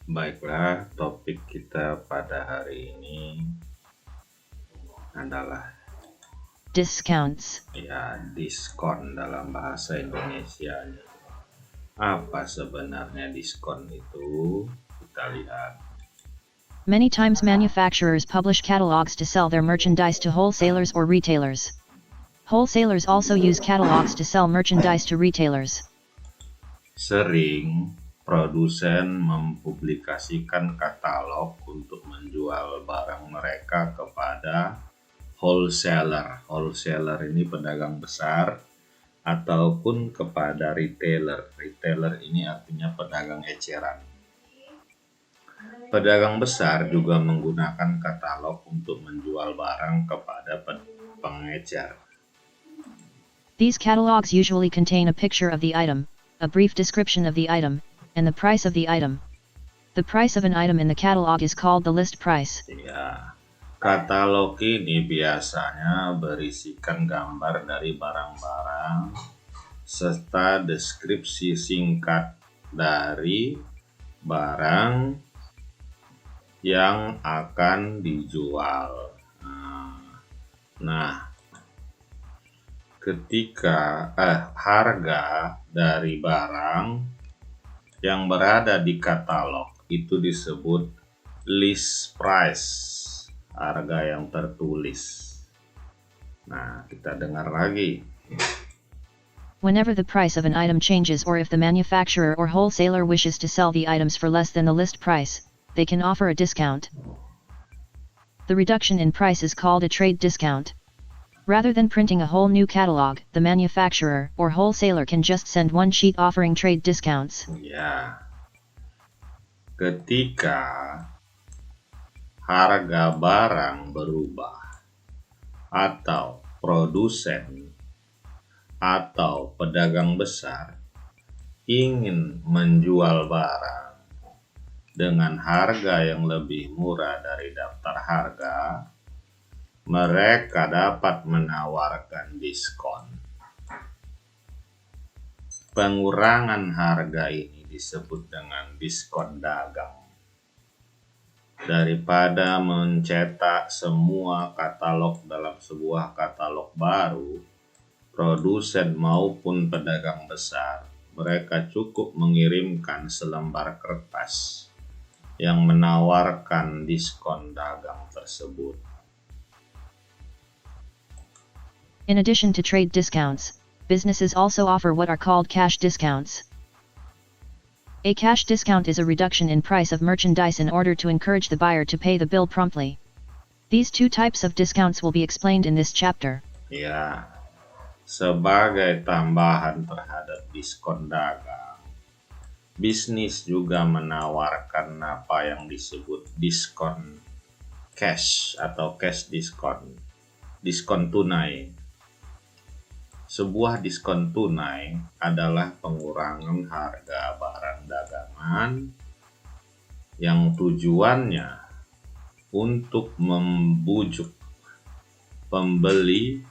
Baiklah, topik kita pada hari ini adalah discounts. diskon dalam bahasa Indonesia. Apa sebenarnya diskon itu? Kita lihat. Many times manufacturers publish catalogs to sell their merchandise to wholesalers or retailers. Wholesalers also use catalogs to sell merchandise to retailers. Sering produsen mempublikasikan katalog untuk menjual barang mereka kepada wholesaler. Wholesaler ini pedagang besar ataupun kepada retailer. Retailer ini artinya pedagang eceran. Pedagang besar juga menggunakan katalog untuk menjual barang kepada pengecer. These catalogs usually contain a picture of the item, a brief description of the item, and the price of the item. The price of an item in the catalog is called the list price. Katalog ini biasanya berisikan gambar dari barang-barang serta deskripsi singkat dari barang yang akan dijual. Nah, ketika harga dari barang yang berada di katalog itu disebut list price, harga yang tertulis. Nah, kita dengar lagi. Whenever the price of an item changes or if the manufacturer or wholesaler wishes to sell the items for less than the list price, they can offer a discount. The reduction in price is called a trade discount. Rather than printing a whole new catalog, the manufacturer or wholesaler can just send one sheet offering trade discounts. Ketika harga barang berubah atau produsen atau pedagang besar ingin menjual barang dengan harga yang lebih murah dari daftar harga, mereka dapat menawarkan diskon. Pengurangan harga ini disebut dengan diskon dagang. Daripada mencetak semua katalog dalam sebuah katalog baru, produsen maupun pedagang besar, mereka cukup mengirimkan selembar kertas yang menawarkan diskon dagang tersebut. In addition to trade discounts, businesses also offer what are called cash discounts. A cash discount is a reduction in price of merchandise in order to encourage the buyer to pay the bill promptly. These two types of discounts will be explained in this chapter. Sebagai tambahan terhadap diskon dagang, bisnis juga menawarkan apa yang disebut diskon cash atau cash diskon, diskon tunai. Sebuah diskon tunai adalah pengurangan harga barang dagangan yang tujuannya untuk membujuk pembeli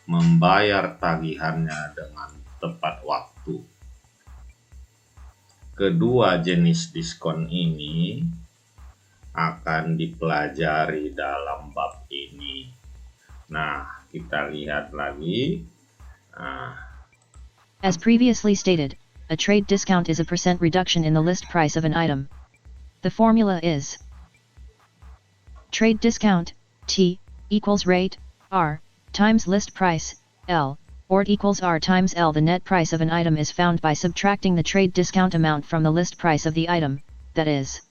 membayar tagihannya dengan tepat waktu. Kedua jenis diskon ini akan dipelajari dalam bab ini. Nah, kita lihat lagi. As previously stated, a trade discount is a % reduction in the list price of an item. The formula is trade discount, T, equals rate, R, times list price, L, or it equals R times L. The net price of an item is found by subtracting the trade discount amount from the list price of the item, that is,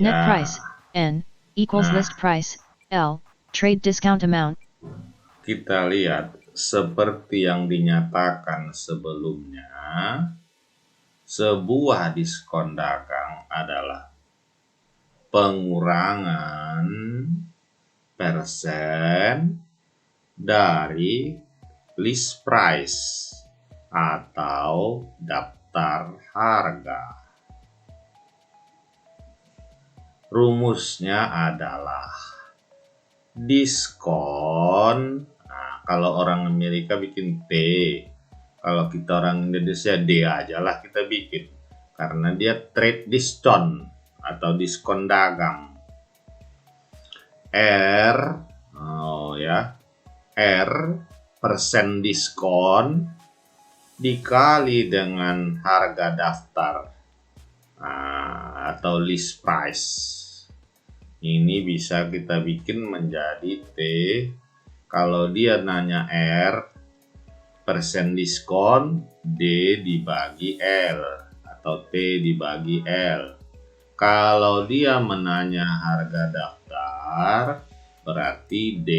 net price, N, equals list price, L, trade discount amount. Kita lihat seperti yang dinyatakan sebelumnya, sebuah diskon dagang adalah pengurangan persen dari list price atau daftar harga. Rumusnya adalah diskon. Kalau orang Amerika bikin T, kalau kita orang Indonesia D aja lah kita bikin. karena dia trade discount atau diskon dagang. R persen diskon dikali dengan harga daftar atau list price. Ini bisa kita bikin menjadi T. Kalau dia nanya R, persen diskon, D dibagi L atau T dibagi L. Kalau dia menanya harga daftar, berarti D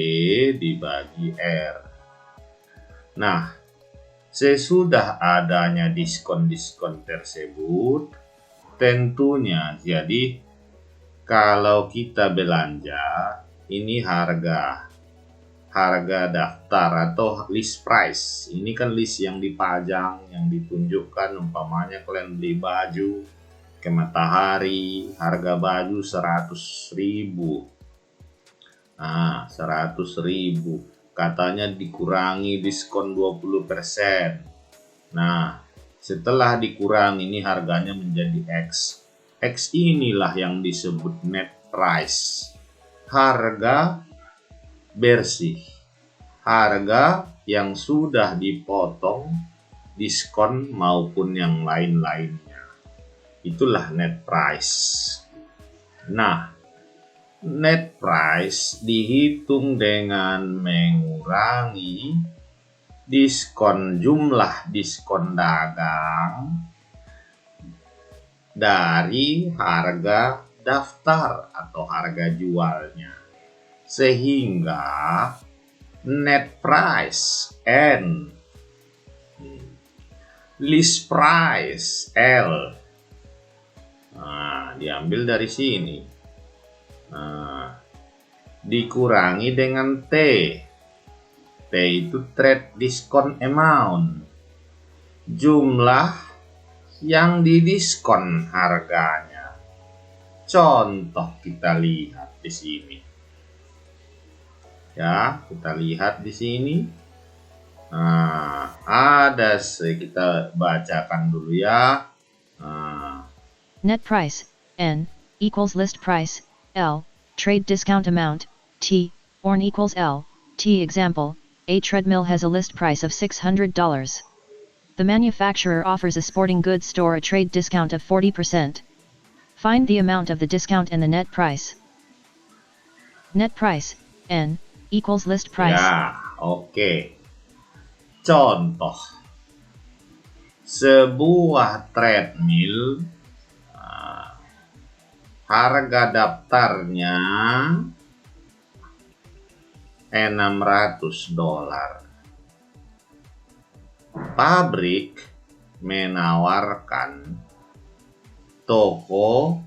dibagi R. Nah, sesudah adanya diskon-diskon tersebut, tentunya jadi kalau kita belanja, ini harga daftar atau list price. Ini kan list yang dipajang, yang ditunjukkan. Umpamanya kalian beli baju ke Matahari, harga baju 100.000. 100.000. Katanya dikurangi diskon 20%. Nah, setelah dikurangi ini harganya menjadi X. X inilah yang disebut net price. Harga bersih. Harga yang sudah dipotong diskon maupun yang lain-lainnya. Itulah net price. Nah, net price dihitung dengan mengurangi jumlah diskon dagang dari harga daftar atau harga jualnya, sehingga net price N, list price L, diambil dari sini, dikurangi dengan T. T itu trade discount amount, jumlah yang didiskon harganya. Contoh kita lihat di sini. Ya, kita lihat di sini. Kita bacakan dulu ya. Net price, N, equals list price, L, trade discount amount, T, ORN equals L, T. Example, a treadmill has a list price of $600. The manufacturer offers a sporting goods store a trade discount of 40%. Find the amount of the discount and the net price. Net price, N, equals list price. Ya, oke. Contoh. Sebuah treadmill, harga daftarnya $600. Pabrik menawarkan toko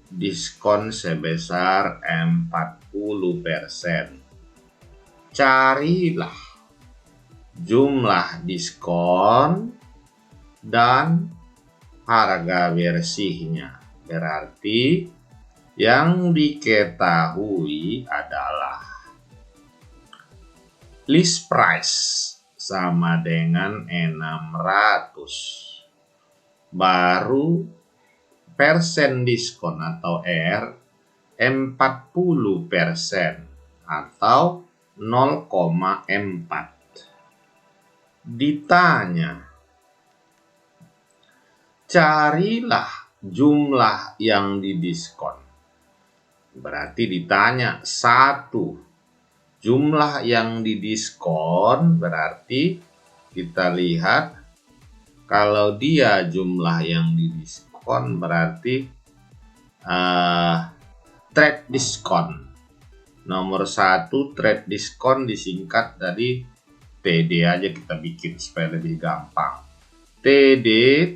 diskon sebesar 40%. Carilah jumlah diskon dan harga bersihnya. Berarti yang diketahui adalah list price sama dengan 600. Baru persen diskon atau R 40% atau 0,4. Ditanya, carilah jumlah yang didiskon. Berarti ditanya 1. Jumlah yang didiskon berarti kita lihat kalau dia jumlah yang didiskon berarti trade diskon. Nomor 1 trade diskon disingkat dari TD aja kita bikin supaya lebih gampang. TD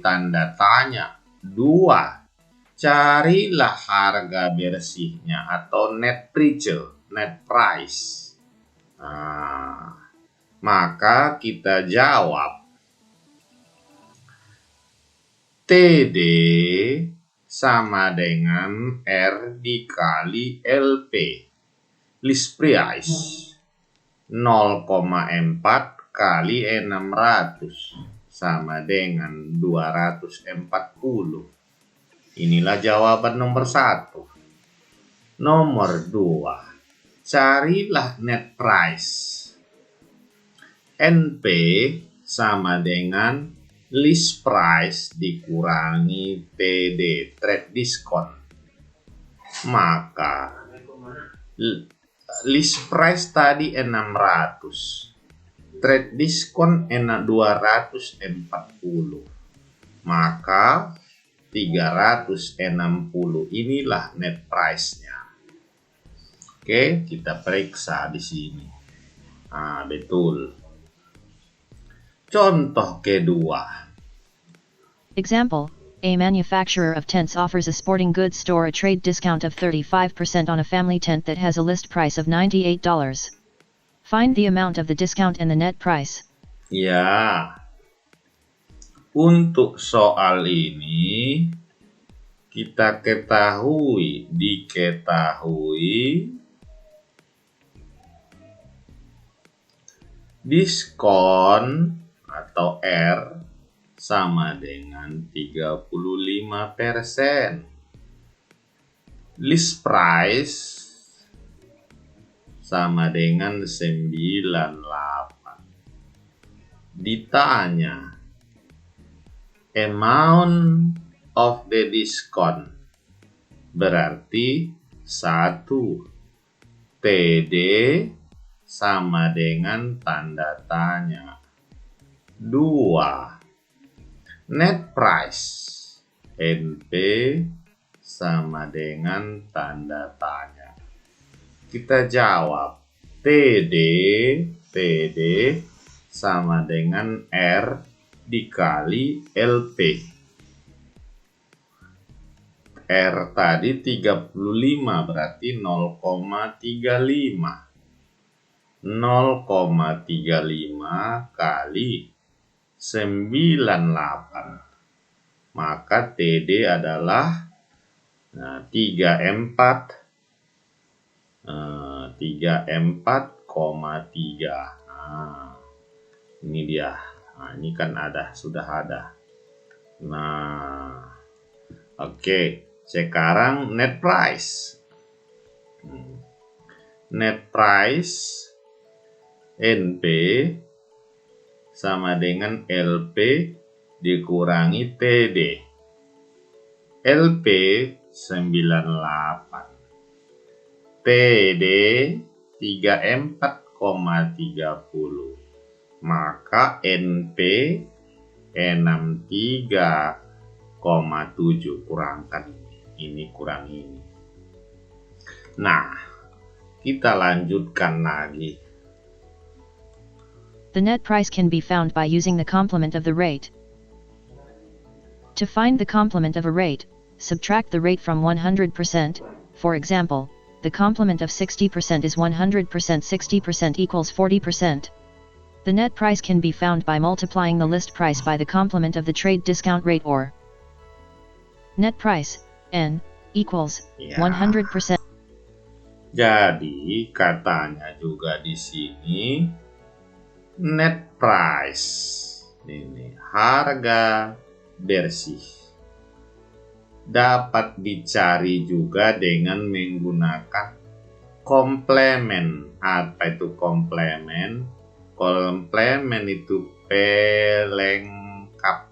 tanda tanya. 2. Carilah harga bersihnya atau net price. Maka kita jawab TD sama dengan R dikali LP, list price, 0,4 kali 600 sama dengan 240. Inilah jawaban nomor 1. Nomor 2. Carilah net price. NP sama dengan list price dikurangi TD, trade discount. Maka list price tadi 600. Trade discount 240. Maka 360 inilah net price-nya. Oke, kita periksa di sini. Betul. Contoh kedua. Example, a manufacturer of tents offers a sporting goods store a trade discount of 35% on a family tent that has a list price of $98. Find the amount of the discount and the net price. Ya, untuk soal ini kita diketahui diskon atau R sama dengan 35%. List price sama dengan 98. Ditanya amount of the discount, berarti 1. TD sama dengan tanda tanya. 2. Net price, NP sama dengan tanda tanya. Kita jawab TD sama dengan R dikali LP. R tadi 35 berarti 0,35. 0,35 kali 98. Maka TD adalah 34,3. Ini dia. Ini kan sudah ada. Oke. Sekarang net price. Net price NP sama dengan LP dikurangi TD. LP 98. TD 34,30. Maka NP 63,7. Kurangkan ini kurang ini. Nah, kita lanjutkan lagi. The net price can be found by using the complement of the rate. To find the complement of a rate, subtract the rate from 100%. For example, the complement of 60% is 100%. 60% equals 40%. The net price can be found by multiplying the list price by the complement of the trade discount rate, or net price, N, equals 100%. Jadi katanya juga di sini net price, ini harga bersih, dapat dicari juga dengan menggunakan komplement. Apa itu komplement? Komplement itu pelengkap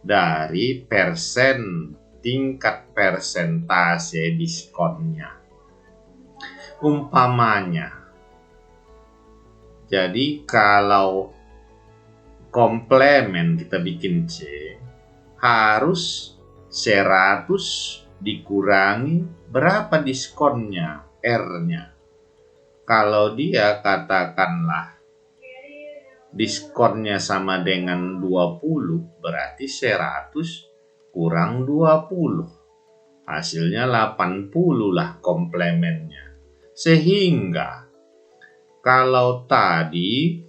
dari tingkat persentase diskonnya. Umpamanya, jadi kalau komplement kita bikin C, harus 100 dikurangi berapa diskonnya, R-nya. Kalau dia katakanlah diskonnya sama dengan 20, berarti 100 kurang 20. Hasilnya 80 lah komplementnya. Sehingga kalau tadi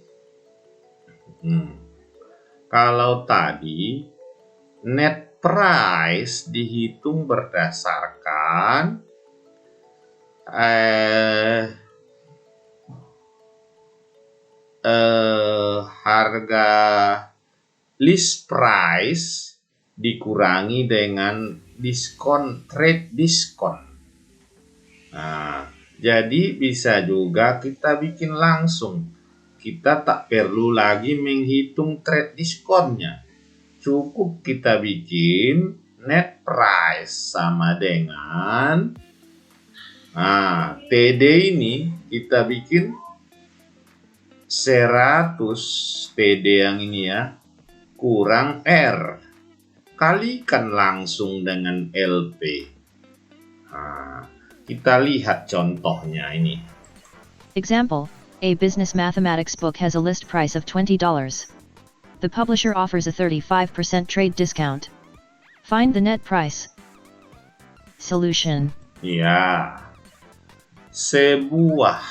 net price dihitung berdasarkan harga list price dikurangi dengan diskon, trade diskon. Nah, jadi bisa juga kita bikin langsung. Kita tak perlu lagi menghitung trade diskonnya. Cukup kita bikin net price sama dengan TD ini kita bikin 100 TD yang ini ya, kurang R. Kalikan langsung dengan LP. Kita lihat contohnya ini. Example, a business mathematics book has a list price of $20. The publisher offers a 35% trade discount. Find the net price. Solution. Ya, sebuah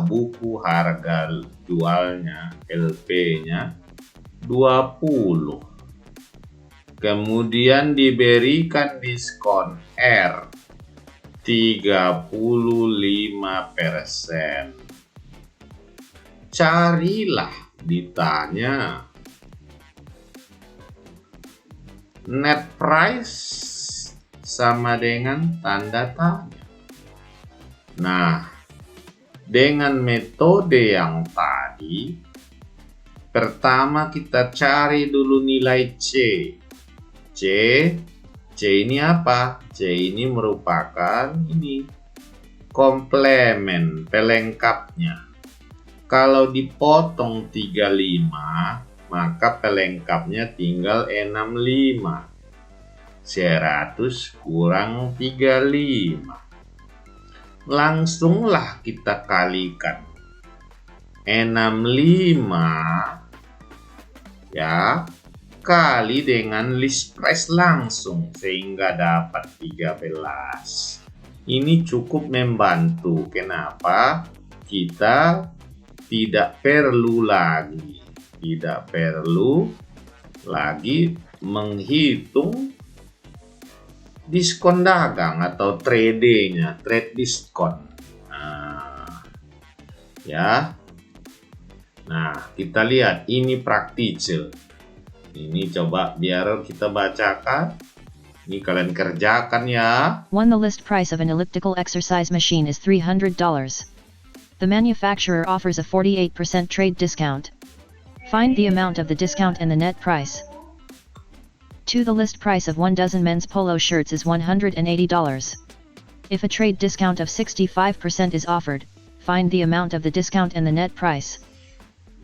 buku harga jualnya LP-nya 20. Kemudian diberikan diskon R 35%. Carilah, ditanya net price sama dengan tanda tanya. Nah, dengan metode yang tadi, pertama kita cari dulu nilai C. C ini apa? C ini merupakan komplement, pelengkapnya. Kalau dipotong 35, maka pelengkapnya tinggal 65. 100 kurang 35. Langsunglah kita kalikan 65 ya kali dengan list price langsung sehingga dapat 13. Ini cukup membantu. Kenapa? Kita tidak perlu lagi menghitung diskon dagang atau trade-nya, trade diskon. Nah, kita lihat ini praktisel. Ini coba biar kita bacakan. Ini kalian kerjakan ya. 1. The list price of an elliptical exercise machine is $300. The manufacturer offers a 48% trade discount. Find the amount of the discount and the net price. 2. The list price of 1 dozen men's polo shirts is $180. If a trade discount of 65% is offered, find the amount of the discount and the net price.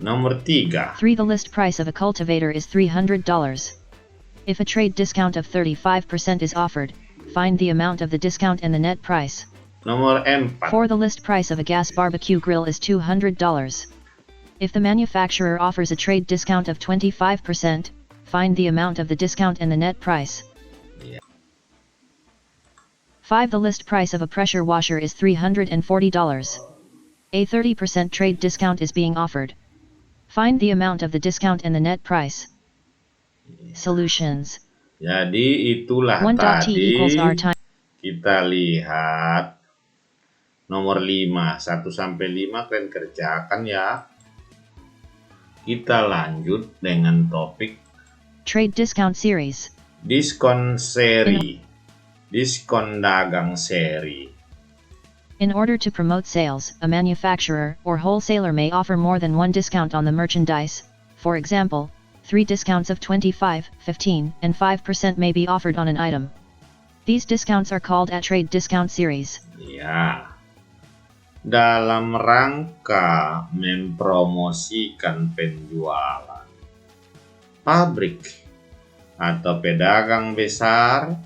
Nomor 3. 3. The list price of a cultivator is $300. If a trade discount of 35% is offered, find the amount of the discount and the net price. Nomor 4. 4. The list price of a gas barbecue grill is $200. If the manufacturer offers a trade discount of 25%, find the amount of the discount and the net price. 5. The list price of a pressure washer is $340. A 30% trade discount is being offered. Find the amount of the discount and the net price. Solutions. Jadi itulah 1. T tadi equals R time. kita lihat nomor 5, 1 sampai 5 kalian kerjakan ya. Kita lanjut dengan topik Trade discount series. diskon seri. Diskon dagang seri. In order to promote sales, a manufacturer or wholesaler may offer more than one discount on the merchandise. For example, 3 discounts of 25, 15, and 5% may be offered on an item. These discounts are called a trade discount series. Ya. Dalam rangka mempromosikan penjualan, pabrik atau pedagang besar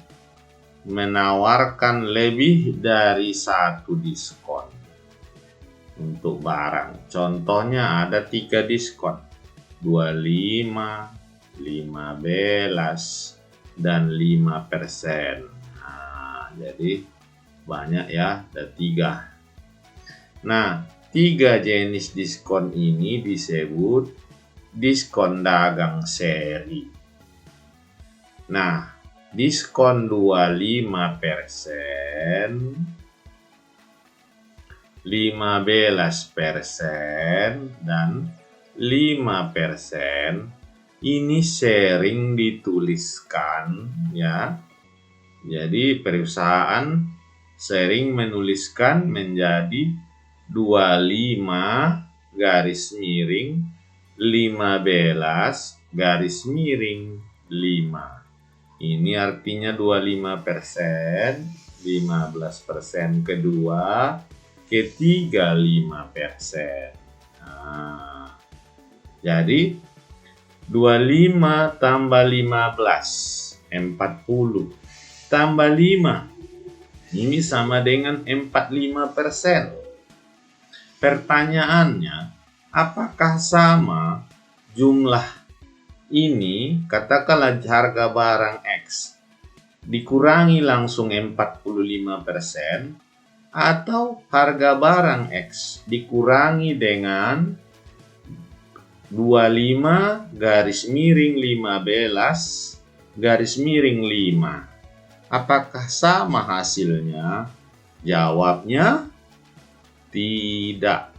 menawarkan lebih dari satu diskon untuk barang. Contohnya ada 3 diskon, 25, 15, dan 5%. Nah, jadi banyak ya, ada 3. Nah, 3 jenis diskon ini disebut diskon dagang seri. Nah, diskon 25% 15% dan 5%. Ini sering dituliskan ya. Jadi perusahaan sering menuliskan menjadi 25 garis miring 15 garis miring 5. Ini artinya 25%, 15% kedua, ketiga 5%. Nah, jadi 25 tambah 15, 40. Tambah 5. Ini sama dengan 45%. Pertanyaannya, apakah sama jumlah ini, katakanlah harga barang X, dikurangi langsung 45%, atau harga barang X dikurangi dengan 25 garis miring 15 garis miring 5. Apakah sama hasilnya? Jawabnya tidak.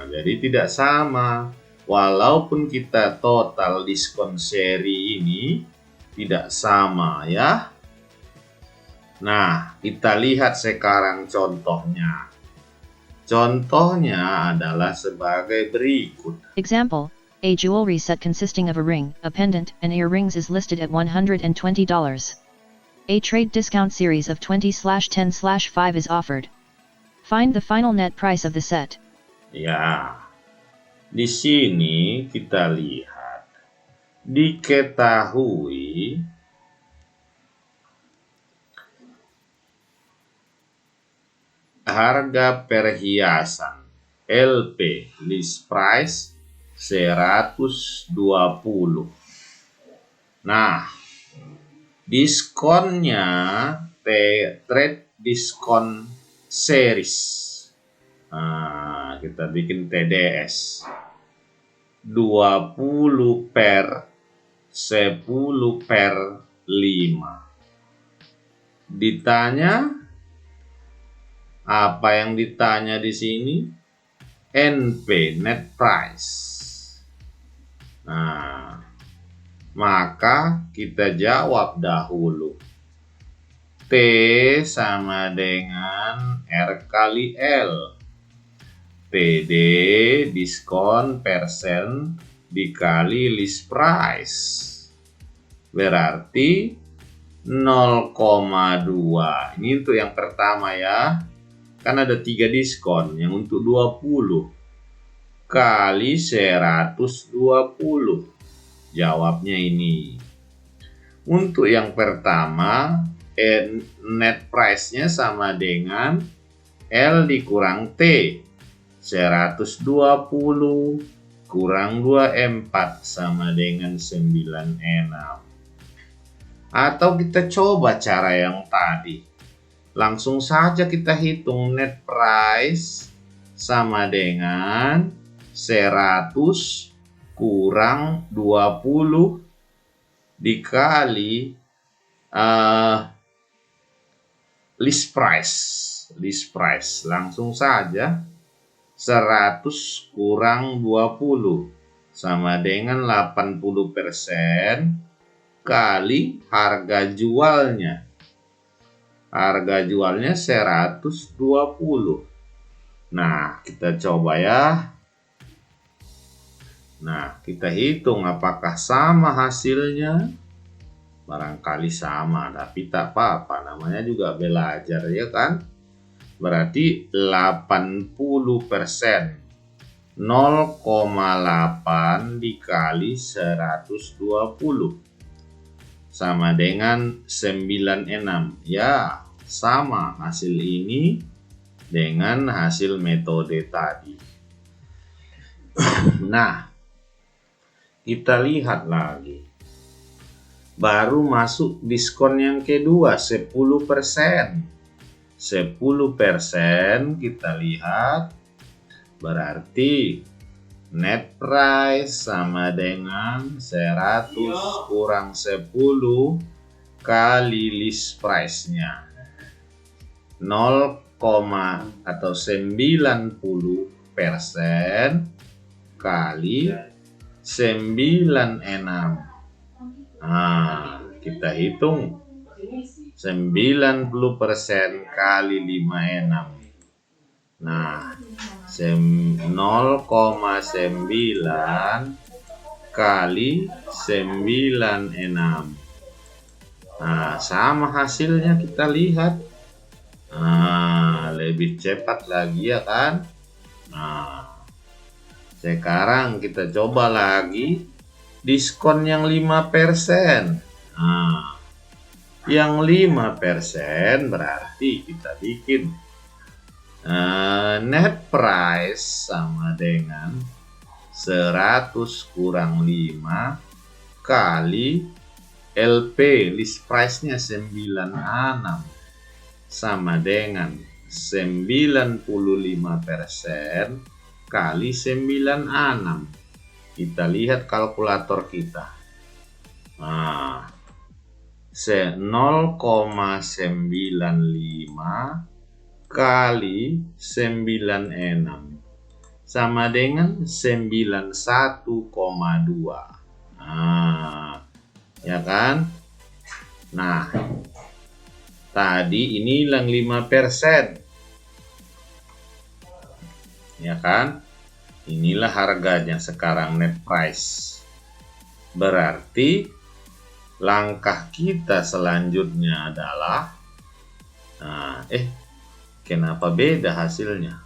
Jadi tidak sama. Walaupun kita total diskon seri ini tidak sama ya. Nah, kita lihat sekarang contohnya. Contohnya adalah sebagai berikut. Example, a jewelry set consisting of a ring, a pendant, and earrings is listed at $120. A trade discount series of 20/10/5 is offered. Find the final net price of the set. Ya, di sini kita lihat, diketahui harga perhiasan LP list price 120. Nah, diskonnya trade diskon series. Nah, kita bikin TDS 20 per 10 per 5. Ditanya, apa yang ditanya di sini? NP, net price. Nah, maka kita jawab dahulu. T sama dengan R kali L. TD diskon persen dikali list price. Berarti 0,2. Ini untuk yang pertama ya. Kan ada 3 diskon. Yang untuk 20 kali 120. Jawabnya ini. Untuk yang pertama, net price-nya sama dengan L dikurang T. 120 kurang 24 sama dengan 96. Atau kita coba cara yang tadi. Langsung saja kita hitung net price sama dengan 100 kurang 20 dikali list price. List price. Langsung saja 100 kurang 20 sama dengan 80% kali harga jualnya. Harga jualnya 120. Nah, kita coba ya. Nah, kita hitung apakah sama hasilnya. Barangkali sama, tapi tak apa-apa. Namanya juga belajar ya kan. Berarti 80%. 0,8 dikali 120. Sama dengan 96. Ya, sama hasil ini dengan hasil metode tadi. Nah, kita lihat lagi. Baru masuk diskon yang kedua, 10%. 10% kita lihat. Berarti net price sama dengan 100 kurang 10 kali list price-nya. atau 90% kali 96. Nah, kita hitung 90% kali 56. Nah, 0,9 kali 96. Nah, sama hasilnya kita lihat. Nah, lebih cepat lagi ya kan? Nah, sekarang kita coba lagi diskon yang 5%. Nah, yang 5% berarti kita bikin net price sama dengan 100 kurang 5 kali LP, list price-nya 96, sama dengan 95% kali 96. Kita lihat kalkulator kita. Nah, 0,95 kali 96 sama dengan 91,2. Nah, ya kan? Nah, tadi ini yang 5%. Ya kan? Inilah harganya sekarang, net price. Berarti langkah kita selanjutnya adalah kenapa beda hasilnya?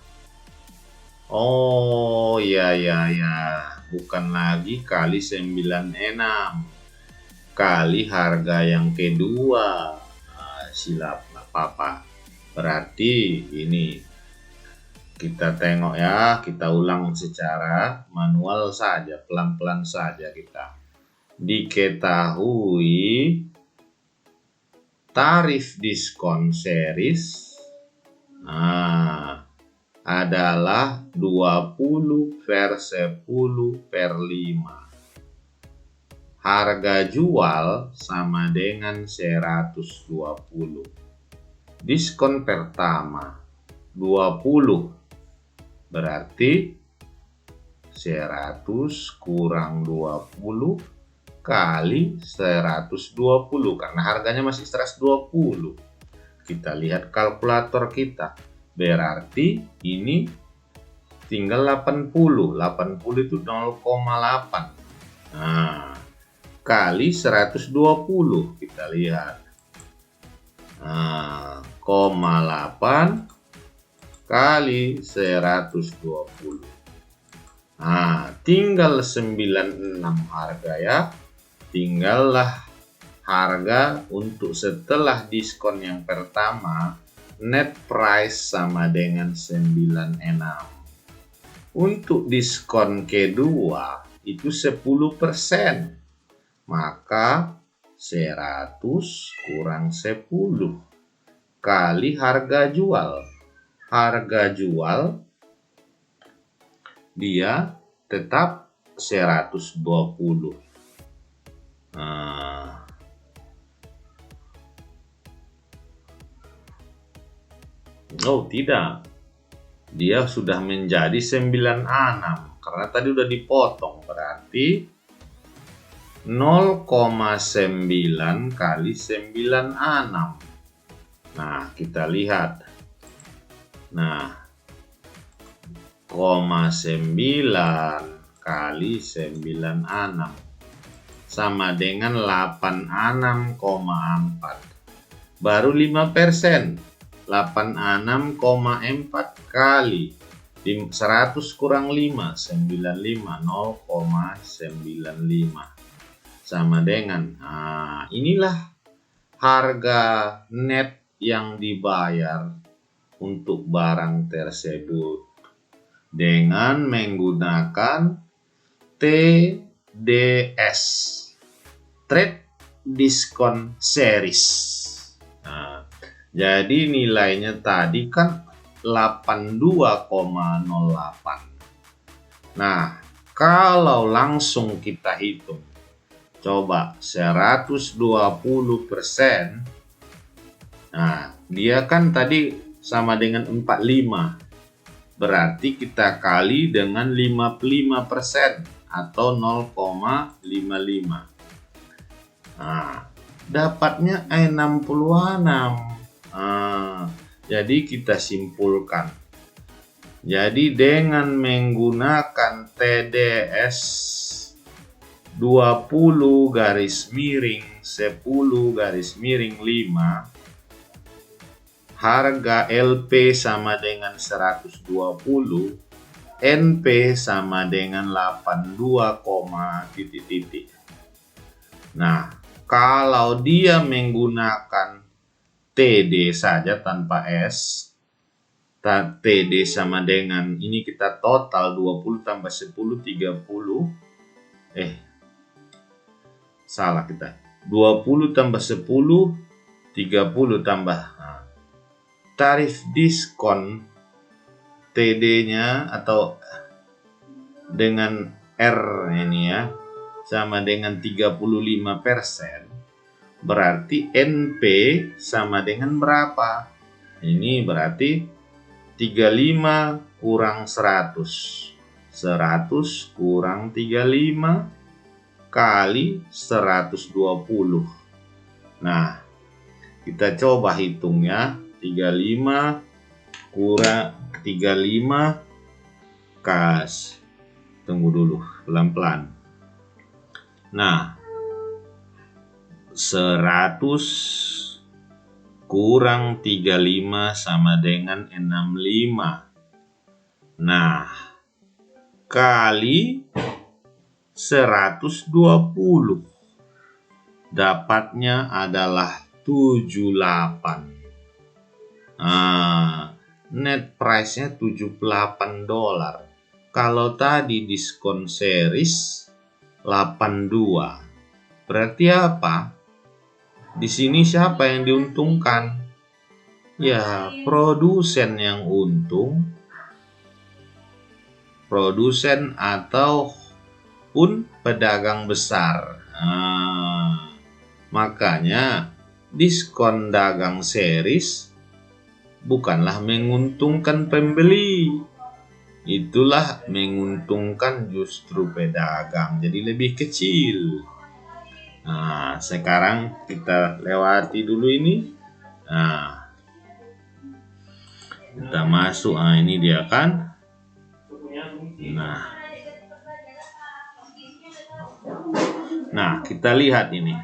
Oh, ya. Bukan lagi kali 96. Kali harga yang kedua. Silap, nggak apa-apa. Berarti ini kita tengok ya, kita ulang secara manual saja, pelan-pelan saja kita. Diketahui tarif diskon series adalah 20/10/5. Harga jual sama dengan 120. Diskon pertama 20. Berarti 100 kurang 20 kali 120, karena harganya masih 120. Kita lihat kalkulator kita. Berarti ini tinggal 80. 80 itu 0,8. Nah, kali 120 kita lihat. Nah, 0,8 kali 120. Nah, tinggal 96 harga ya. Tinggallah harga untuk setelah diskon yang pertama, net price sama dengan 96. Untuk diskon kedua itu 10%. Maka 100 kurang 10 kali harga jual. Harga jual dia tetap 120. Oh, tidak. Dia sudah menjadi 96 karena tadi udah dipotong, berarti 0,9 kali 96. Nah, kita lihat. Nah, 0,9 kali 96 sama dengan 86,4. Baru 5%. 86,4 kali 100 kurang 5, 95, 0,95 sama dengan inilah harga net yang dibayar untuk barang tersebut dengan menggunakan TDS, Trade Discount Series. Jadi nilainya tadi kan 82,08. Nah, kalau langsung kita hitung, coba 120%. Nah, dia kan tadi sama dengan 45. Berarti kita kali dengan 55% atau 0,55. Nah, dapatnya 66. Jadi kita simpulkan. Jadi dengan menggunakan TDS 20 garis miring 10 garis miring 5, harga LP sama dengan 120, NP sama dengan 82, Nah, kalau dia menggunakan TD saja tanpa S, TD sama dengan, ini kita total 20 tambah 10, 30. Salah kita. 20 tambah 10, 30 tambah. Tarif diskon TD-nya atau dengan R ini ya, sama dengan 35%. Berarti NP sama dengan berapa? Ini berarti 35 kurang 100. 100 kurang 35 kali 120. Nah, kita coba hitungnya. 35 kurang 35 kas. Tunggu dulu, pelan-pelan. Nah, 100 kurang 35 sama dengan 65. Nah, kali 120. Dapatnya adalah 78. Net price-nya $78. Kalau tadi diskon series 82. Berarti apa? Di sini siapa yang diuntungkan? Ya, produsen yang untung. Produsen ataupun pedagang besar. Makanya diskon dagang series bukanlah menguntungkan pembeli. Itulah menguntungkan justru pedagang. Jadi lebih kecil. Nah, sekarang kita lewati dulu ini. Nah, kita masuk. Ini dia kan. Nah, kita lihat ini.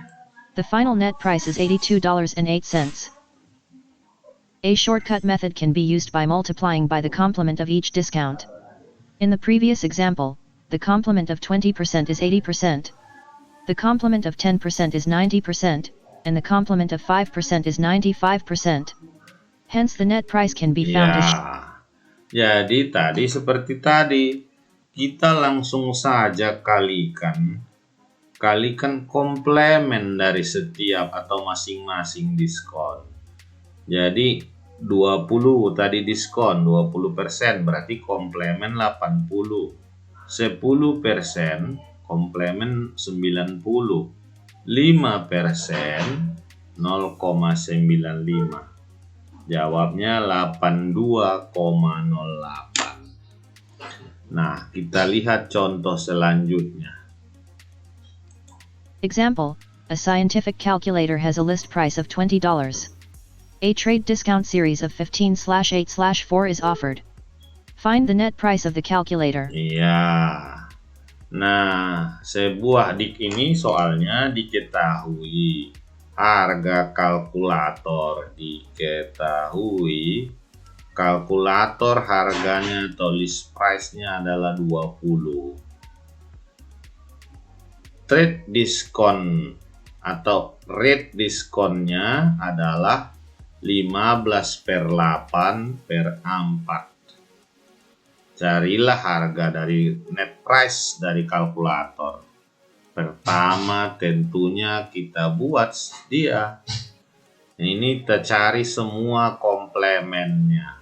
The final net price is $82.08. A shortcut method can be used by multiplying by the complement of each discount. In the previous example, the complement of 20% is 80%. The complement of 10% is 90%, and the complement of 5% is 95%. Hence the net price can be found as... Jadi tadi seperti tadi, kita langsung saja kalikan komplemen dari setiap atau masing-masing diskon. Jadi 20 tadi diskon 20%, berarti komplemen 80. 10% komplemen 90. 5% 0,95. Jawabnya 82,08. Nah, kita lihat contoh selanjutnya. Example, a scientific calculator has a list price of $20. A trade discount series of 15/8/4 is offered. Find the net price of the calculator. Iya. Nah, sebuah ini soalnya diketahui. Harga kalkulator diketahui. Kalkulator harganya atau list price-nya adalah 20. Trade diskon atau rate diskonnya adalah 15/8/4. Carilah harga dari net price dari kalkulator. Pertama tentunya kita buat dia. Ini kita cari semua komplemennya.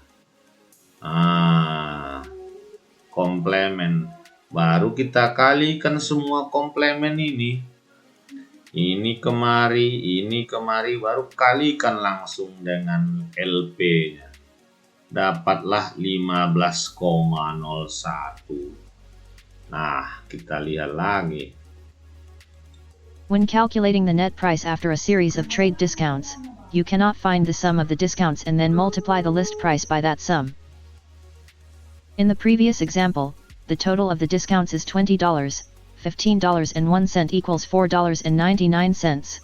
Komplemen. Baru kita kalikan semua komplemen ini. Ini kemari, baru kalikan langsung dengan LP-nya. dapatlah 15,01. Nah, kita lihat lagi. When calculating the net price after a series of trade discounts, you cannot find the sum of the discounts and then multiply the list price by that sum. In the previous example, the total of the discounts is $20, $15.01 equals $4.99.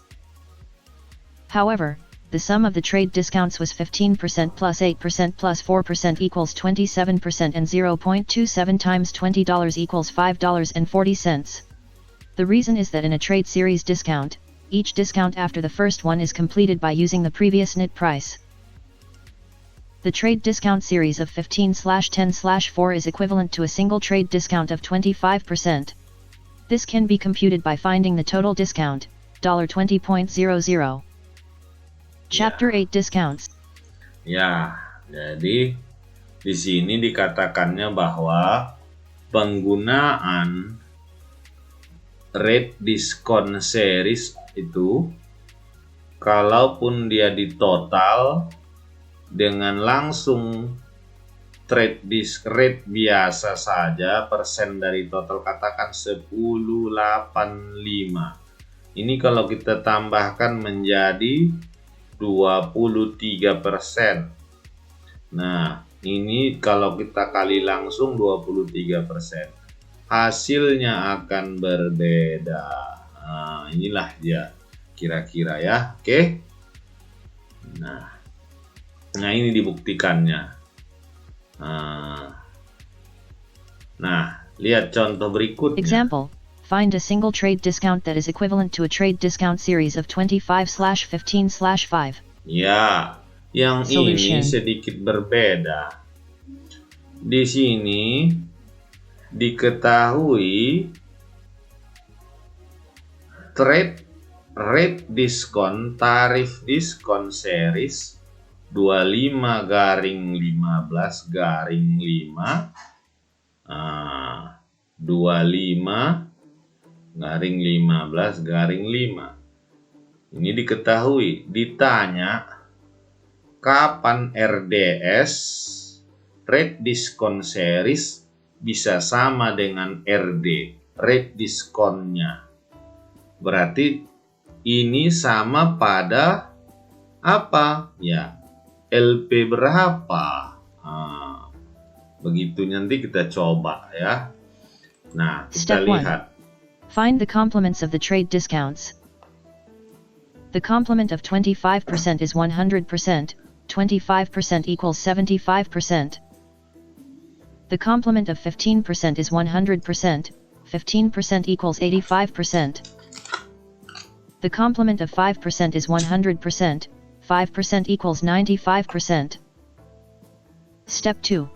However, the sum of the trade discounts was 15% plus 8% plus 4% equals 27% and 0.27 times $20 equals $5.40. The reason is that in a trade series discount, each discount after the first one is completed by using the previous net price. The trade discount series of 15/10/4 is equivalent to a single trade discount of 25%. This can be computed by finding the total discount, $20.00. Chapter 8 Discounts. Ya, jadi di sini dikatakannya bahwa penggunaan rate discount series itu, kalaupun dia di total dengan langsung rate biasa saja, persen dari total katakan 10,85. Ini kalau kita tambahkan menjadi 23%. Nah, ini kalau kita kali langsung 23%, hasilnya akan berbeda. Nah, inilah dia kira-kira ya. Oke. Nah, ini dibuktikannya. Nah, lihat contoh berikutnya. Example. Find a single trade discount that is equivalent to a trade discount series of 25/15/5. Ya, yang Solution. ini sedikit berbeda. Di sini diketahui rate diskon, tarif diskon series 25/15/5, 25/15/5. Ini diketahui. Ditanya kapan RDS, rate diskon series, bisa sama dengan RD, rate diskonnya. Berarti ini sama pada apa? Ya, LP berapa? Begitu nanti kita coba ya. Nah, kita Step 1. lihat. Find the complements of the trade discounts. The complement of 25% is 100%, 25% equals 75%. The complement of 15% is 100%, 15% equals 85%. The complement of 5% is 100%, 5% equals 95%. Step 2.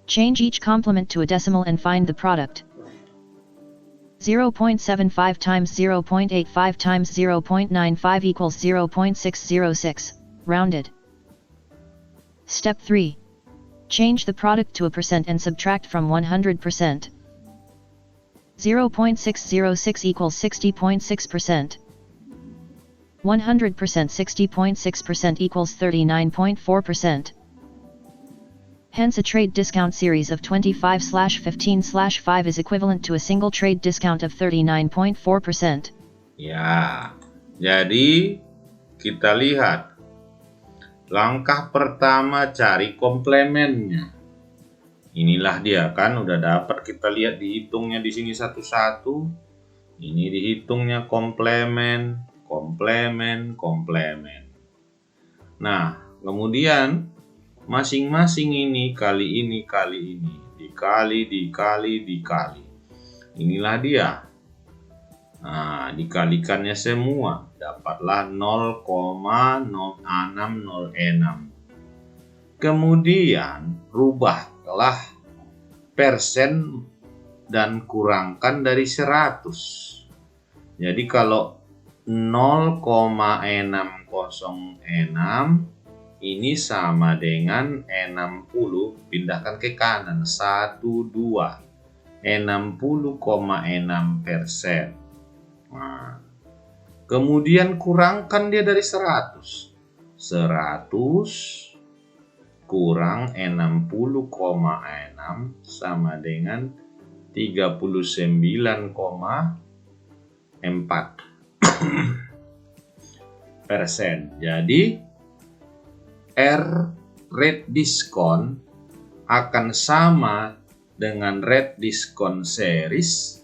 Change each complement to a decimal and find the product. 0.75 times 0.85 times 0.95 equals 0.606, rounded. Step 3. Change the product to a percent and subtract from 100%. 0.606 equals 60.6%. 100% 60.6% equals 39.4%. Hence a trade discount series of 25/15/5 is equivalent to a single trade discount of 39.4%. Ya, jadi kita lihat. Langkah pertama, cari komplemennya. Inilah dia kan, udah dapat, kita lihat dihitungnya di sini satu-satu. Ini dihitungnya komplemen. Nah, kemudian masing-masing ini kali ini, dikali. Inilah dia. Nah, dikalikannya semua, dapatlah 0,0606. Kemudian, rubahlah persen dan kurangkan dari 100. Jadi kalau 0,606 ini sama dengan 60, pindahkan ke kanan, 12, 60,6%. Nah, kemudian kurangkan dia dari 100. 100 kurang 60,6 sama dengan 39,4 persen. Jadi rate diskon akan sama dengan rate diskon series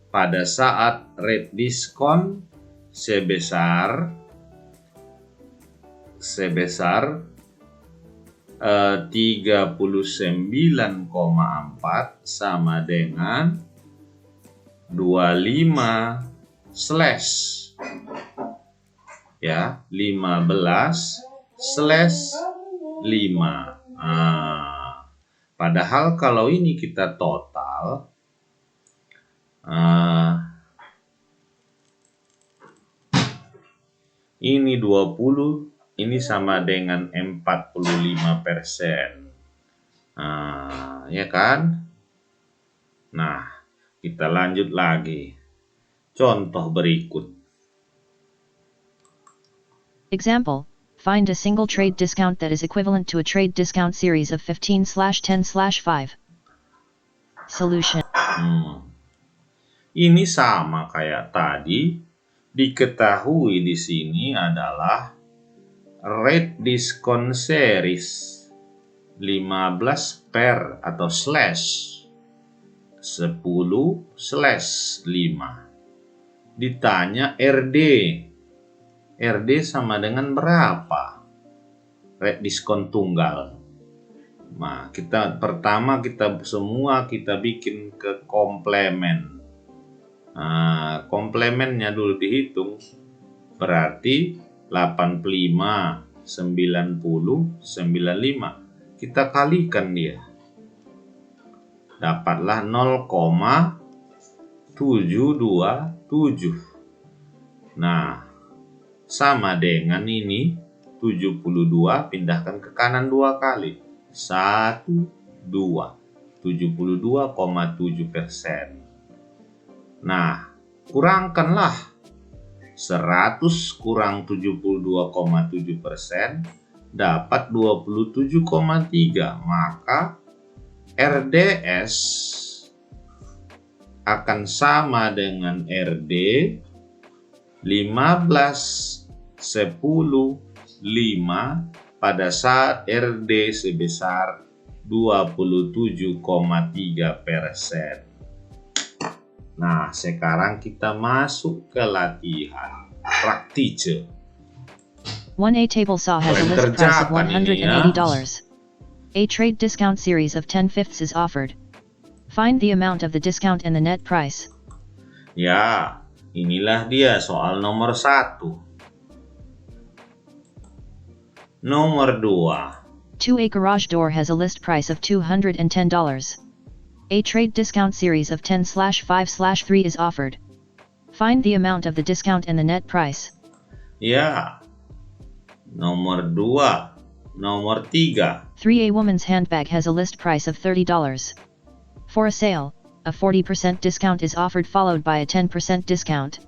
pada saat rate diskon sebesar 39,4 sama dengan 15/5. Padahal kalau ini kita total, ini 20, ini sama dengan 45%. Ya kan? Nah, kita lanjut lagi. Contoh berikut. Example, find a single trade discount that is equivalent to a trade discount series of 15/10/5. Solution. Ini sama kayak tadi. Diketahui di sini adalah rate diskon series 15 per atau slash 10/5. Ditanya RD. RD sama dengan berapa? Rate diskon tunggal. Nah, kita bikin ke komplemen. Komplemennya dulu dihitung. Berarti 85, 90, 95. Kita kalikan dia. Dapatlah 0,727. Nah, sama dengan ini 72 pindahkan ke kanan 2 kali. 1, 2. 72,7%. Nah, kurangkanlah 100 kurang 72,7% dapat 27,3. Maka RDS akan sama dengan RD 15/10/5 pada saat RD sebesar 27,3%. Nah, sekarang kita masuk ke latihan praktische. 1A table saw has a list price of $180. A trade discount series of 10/5 is offered. Find the amount of the discount and the net price. Ya, inilah dia soal nomor 1. Nomor 2. 2A garage door has a list price of $210. A trade discount series of 10/5/3 is offered. Find the amount of the discount and the net price. Ya. Nomor 2. Nomor 3. 3A woman's handbag has a list price of $30. For a sale, a 40% discount is offered followed by a 10% discount.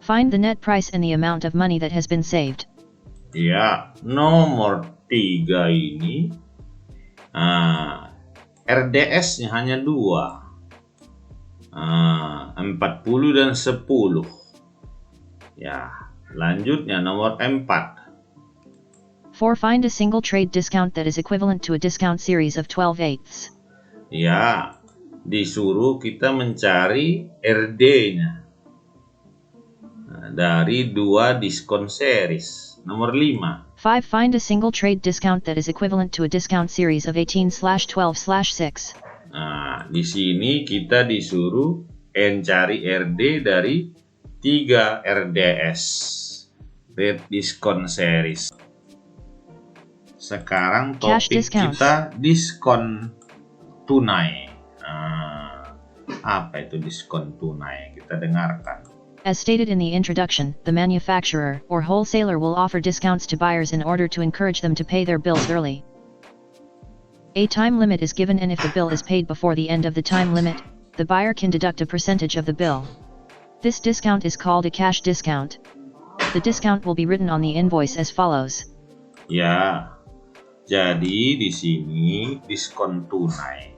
Find the net price and the amount of money that has been saved. Ya, nomor 3 ini RDS-nya hanya 2. 40 dan 10. Ya, lanjutnya nomor 4. 4. Find a single trade discount that is equivalent to a discount series of 12/8. Ya, disuruh kita mencari RD-nya dari 2 diskon series. Nomor 5. 5. Find a single trade discount that is equivalent to a discount series of 18/12/6. Nah, di sini kita disuruh mencari RD dari 3 RDS, rate diskon series. Sekarang topik kita diskon tunai. Apa itu diskon tunai? Kita dengarkan. As stated in the introduction, the manufacturer or wholesaler will offer discounts to buyers in order to encourage them to pay their bills early. A time limit is given, and if the bill is paid before the end of the time limit, the buyer can deduct a percentage of the bill. This discount is called a cash discount. The discount will be written on the invoice as follows. Ya, Jadi di sini diskon tunai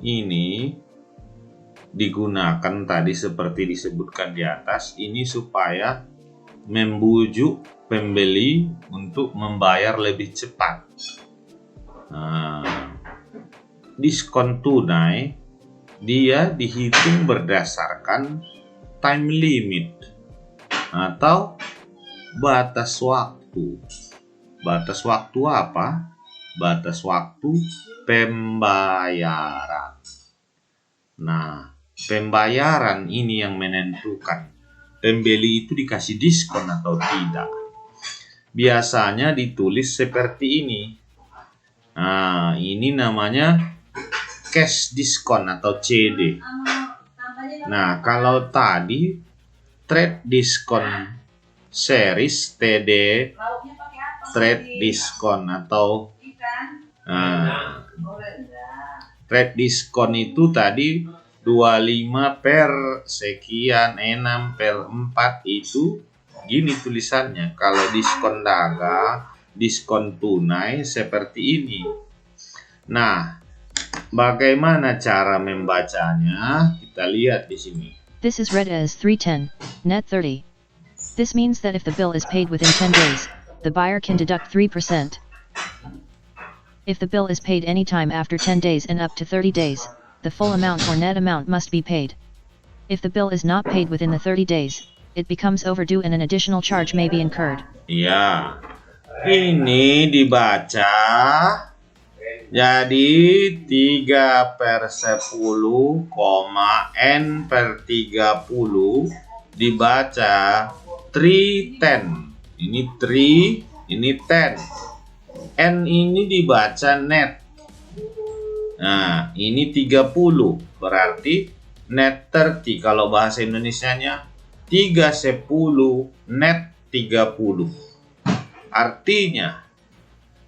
ini digunakan tadi seperti disebutkan di atas ini supaya membujuk pembeli untuk membayar lebih cepat. Nah, diskon tunai dia dihitung berdasarkan time limit atau batas waktu. Batas waktu apa? Batas waktu pembayaran. Nah, pembayaran ini yang menentukan pembeli itu dikasih diskon atau tidak. Biasanya ditulis seperti ini. Nah, ini namanya cash diskon atau CD. Nah, kalau tadi trade diskon series TD, trade diskon atau trade diskon itu tadi 25 per sekian 6 per 4 itu gini tulisannya. Kalau diskon dagang, diskon tunai seperti ini. Nah, bagaimana cara membacanya? Kita lihat di sini. This is read as 310, net 30. This means that if the bill is paid within 10 days, the buyer can deduct 3%. If the bill is paid any time after 10 days and up to 30 days, the full amount or net amount must be paid. If the bill is not paid within the 30 days, it becomes overdue and an additional charge may be incurred. Ya, ini dibaca jadi 3 per 10, N per 30 dibaca 310. Ini 3, ini 10. N ini dibaca net. Nah, ini 30. Berarti net 30. Kalau bahasa Indonesianya 310 net 30. Artinya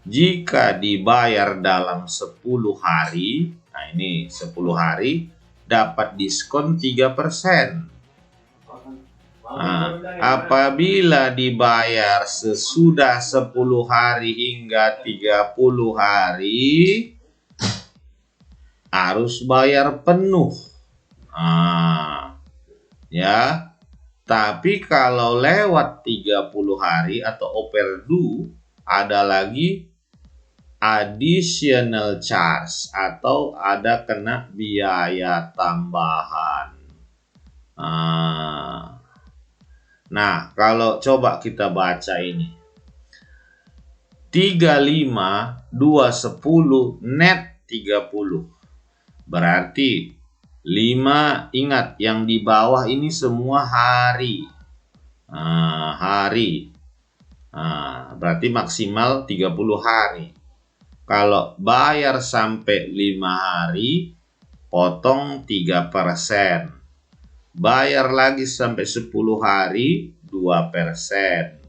jika dibayar dalam 10 hari, nah ini 10 hari dapat diskon 3%. Nah, apabila dibayar sesudah 10 hari hingga 30 hari harus bayar penuh. Nah, ya. Tapi kalau lewat 30 hari atau overdue ada lagi additional charge atau ada kena biaya tambahan. Nah, kalau coba kita baca ini 35 210 net 30 berarti 5, ingat yang di bawah ini semua hari. Berarti maksimal 30 hari. Kalau bayar sampai 5 hari, potong 3%. Bayar lagi sampai 10 hari, 2%.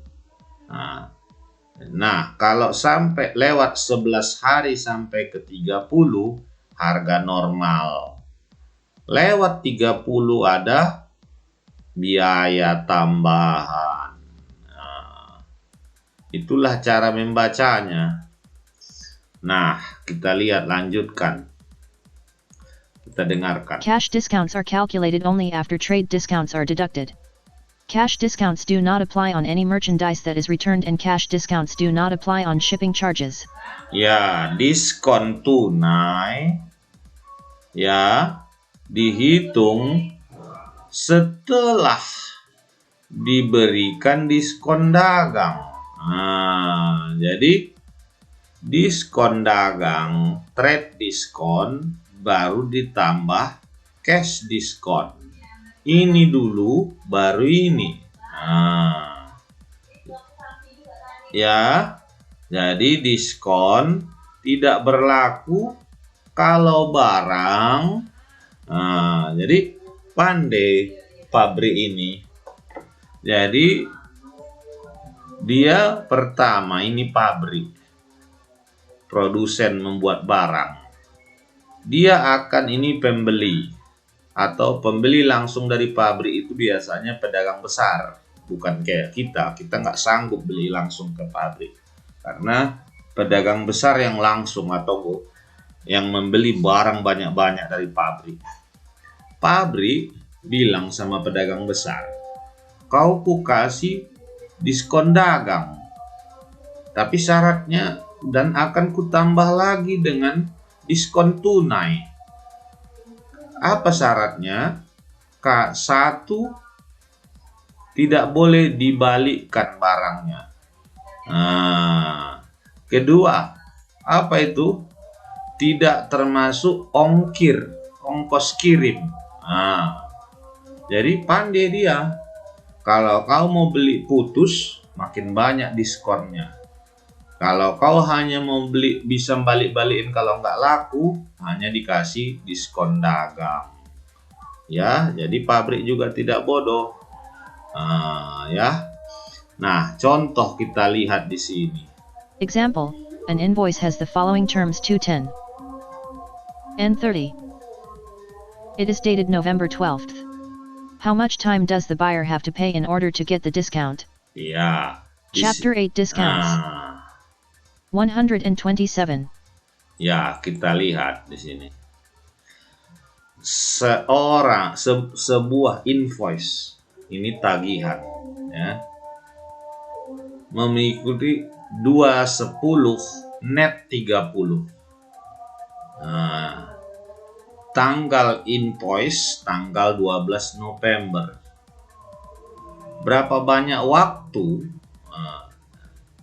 Nah, kalau sampai lewat 11 hari sampai ke 30, harga normal. Lewat 30 ada biaya tambahan. Itulah cara membacanya. Nah, kita lihat lanjutkan. Kita dengarkan. Cash discounts are calculated only after trade discounts are deducted. Cash discounts do not apply on any merchandise that is returned and cash discounts do not apply on shipping charges. Ya, diskon tunai ya dihitung setelah diberikan diskon dagang. Jadi diskon dagang, trade diskon baru ditambah cash diskon. Ini dulu baru ini. Ya, jadi diskon tidak berlaku kalau barang. Jadi pandai pabrik ini. Jadi dia pertama ini pabrik, produsen membuat barang. Dia akan ini pembeli atau pembeli langsung dari pabrik itu biasanya pedagang besar, bukan kayak kita. Kita nggak sanggup beli langsung ke pabrik karena pedagang besar yang langsung atau yang membeli barang banyak-banyak dari pabrik. Pabrik bilang sama pedagang besar, kau ku kasih diskon dagang, tapi syaratnya dan akan ku tambah lagi dengan diskon tunai. Apa syaratnya? Satu, tidak boleh dibalikkan barangnya. Kedua, apa itu? Tidak termasuk ongkos kirim. Jadi pandai dia. Kalau kau mau beli putus, makin banyak diskonnya. Kalau kau hanya mau beli, bisa balik-balikin kalau nggak laku, hanya dikasih diskon dagang. Ya, jadi pabrik juga tidak bodoh. Ya. Nah, contoh kita lihat di sini. Example, an invoice has the following terms: 210 and 30. It is dated November 12th. How much time does the buyer have to pay in order to get the discount? Ya. Chapter 8 Discounts. 127. Ya, kita lihat di sini. Sebuah invoice, ini tagihan, ya, mengikuti 210 net 30. Tanggal invoice tanggal 12 November. Berapa banyak waktu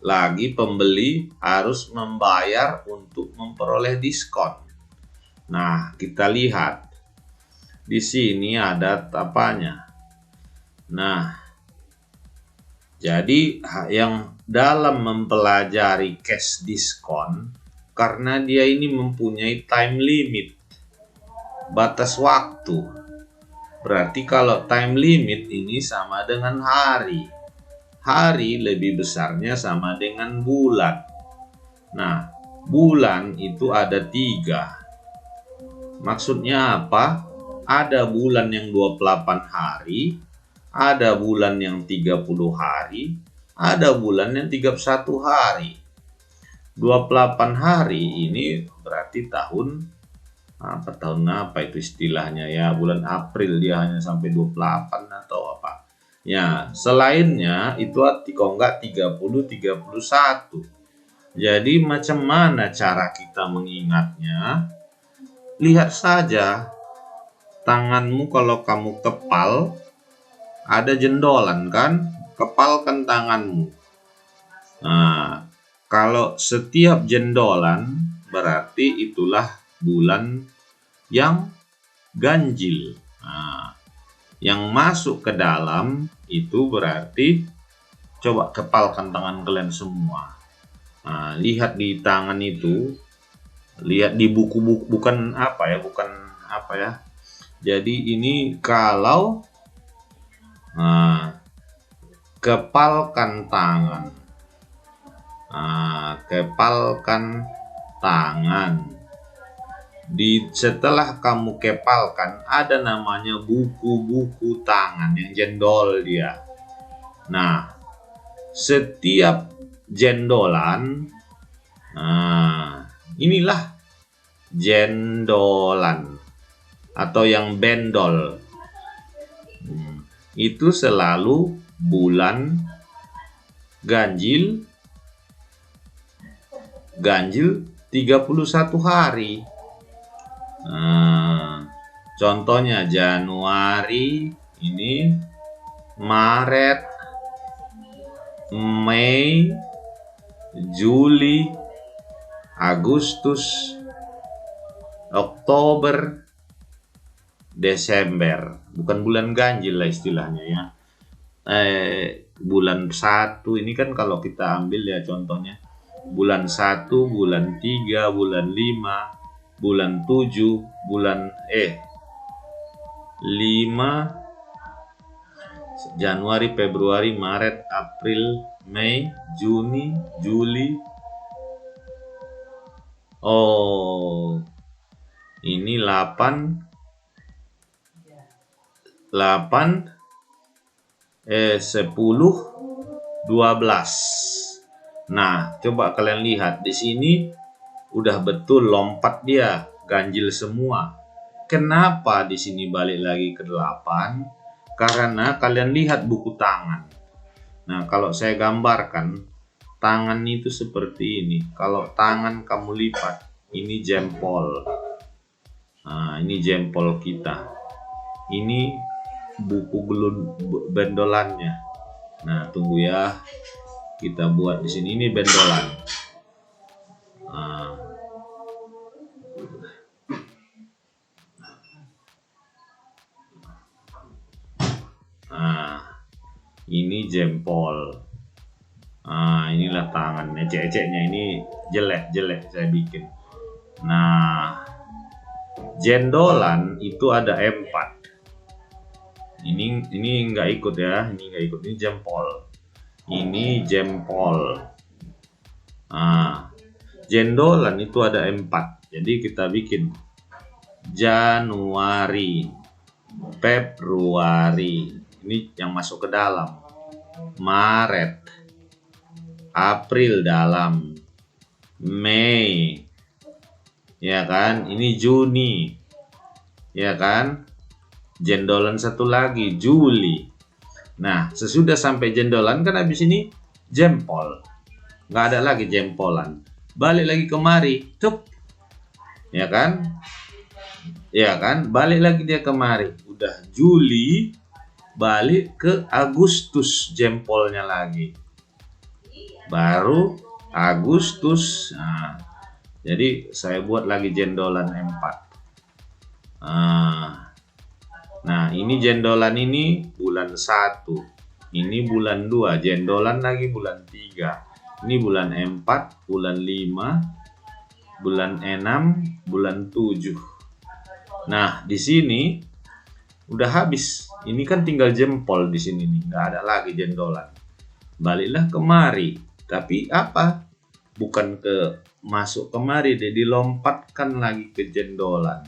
lagi pembeli harus membayar untuk memperoleh diskon? Nah, kita lihat di sini ada apanya. Nah, jadi yang dalam mempelajari cash diskon, karena dia ini mempunyai time limit, batas waktu. Berarti kalau time limit ini sama dengan hari. Hari lebih besarnya sama dengan bulan. Nah, bulan itu ada 3. Maksudnya apa? Ada bulan yang 28 hari, ada bulan yang 30 hari, ada bulan yang 31 hari. 28 hari ini berarti tahun apa itu istilahnya ya, bulan April dia hanya sampai 28 atau apa. Ya, selainnya itu kalau enggak 30, 31. Jadi macam mana cara kita mengingatnya? Lihat saja tanganmu, kalau kamu kepal ada jendolan kan? Kepalkan tanganmu. Nah, kalau setiap jendolan berarti itulah bulan yang ganjil. Nah, yang masuk ke dalam itu berarti, coba kepalkan tangan kalian semua. Nah, lihat di tangan itu, lihat di buku-buku, bukan apa ya. Jadi ini kalau kepalkan tangan. Kepalkan tangan. Setelah kamu kepalkan, ada namanya buku-buku tangan yang jendol dia. Nah, setiap jendolan, inilah jendolan atau yang bendol. Itu selalu bulan ganjil 31 hari. Contohnya Januari ini, Maret, Mei, Juli, Agustus, Oktober, Desember. Bukan bulan ganjil lah istilahnya ya. Bulan 1 ini kan kalau kita ambil ya contohnya, bulan 1, bulan 3, bulan 5, bulan 7, bulan 5, Januari, Februari, Maret, April, Mei, Juni, Juli. Oh, ini 10, 12. Nah, coba kalian lihat di sini udah betul lompat dia, ganjil semua. Kenapa di sini balik lagi ke 8? Karena kalian lihat buku tangan. Nah, kalau saya gambarkan, tangan itu seperti ini. Kalau tangan kamu lipat, ini jempol. Nah, ini jempol kita. Ini buku bendolannya. Nah, tunggu ya. Kita buat di sini, ini bendolan. Nah, ini jempol. Nah, inilah tangan. Ecek-eceknya ini jelek-jelek saya bikin. Nah, jendolan itu ada 4. Ini nggak ikut ya, ini nggak ikut. Ini jempol. Ini jempol. Nah, jendolan itu ada 4. Jadi kita bikin Januari, Februari. Ini yang masuk ke dalam. Maret, April dalam, Mei, ya kan? Ini Juni, ya kan? Jendolan satu lagi, Juli. Nah, sesudah sampai jendolan kan habis ini jempol. Nggak ada lagi jempolan. Balik lagi kemari, cuk. Ya kan? Ya kan? Balik lagi dia kemari. Udah Juli, balik ke Agustus jempolnya lagi. Baru Agustus. Nah, jadi saya buat lagi jendolan 4. Nah, ini jendolan ini bulan 1. Ini bulan 2, jendolan lagi bulan 3. Ini bulan 4, bulan 5, bulan 6, bulan 7. Nah, di sini udah habis. Ini kan tinggal jempol di sini nih, nggak ada lagi jendolan. Baliklah kemari. Tapi apa? Bukan ke masuk kemari, dia dilompatkan lagi ke jendolan.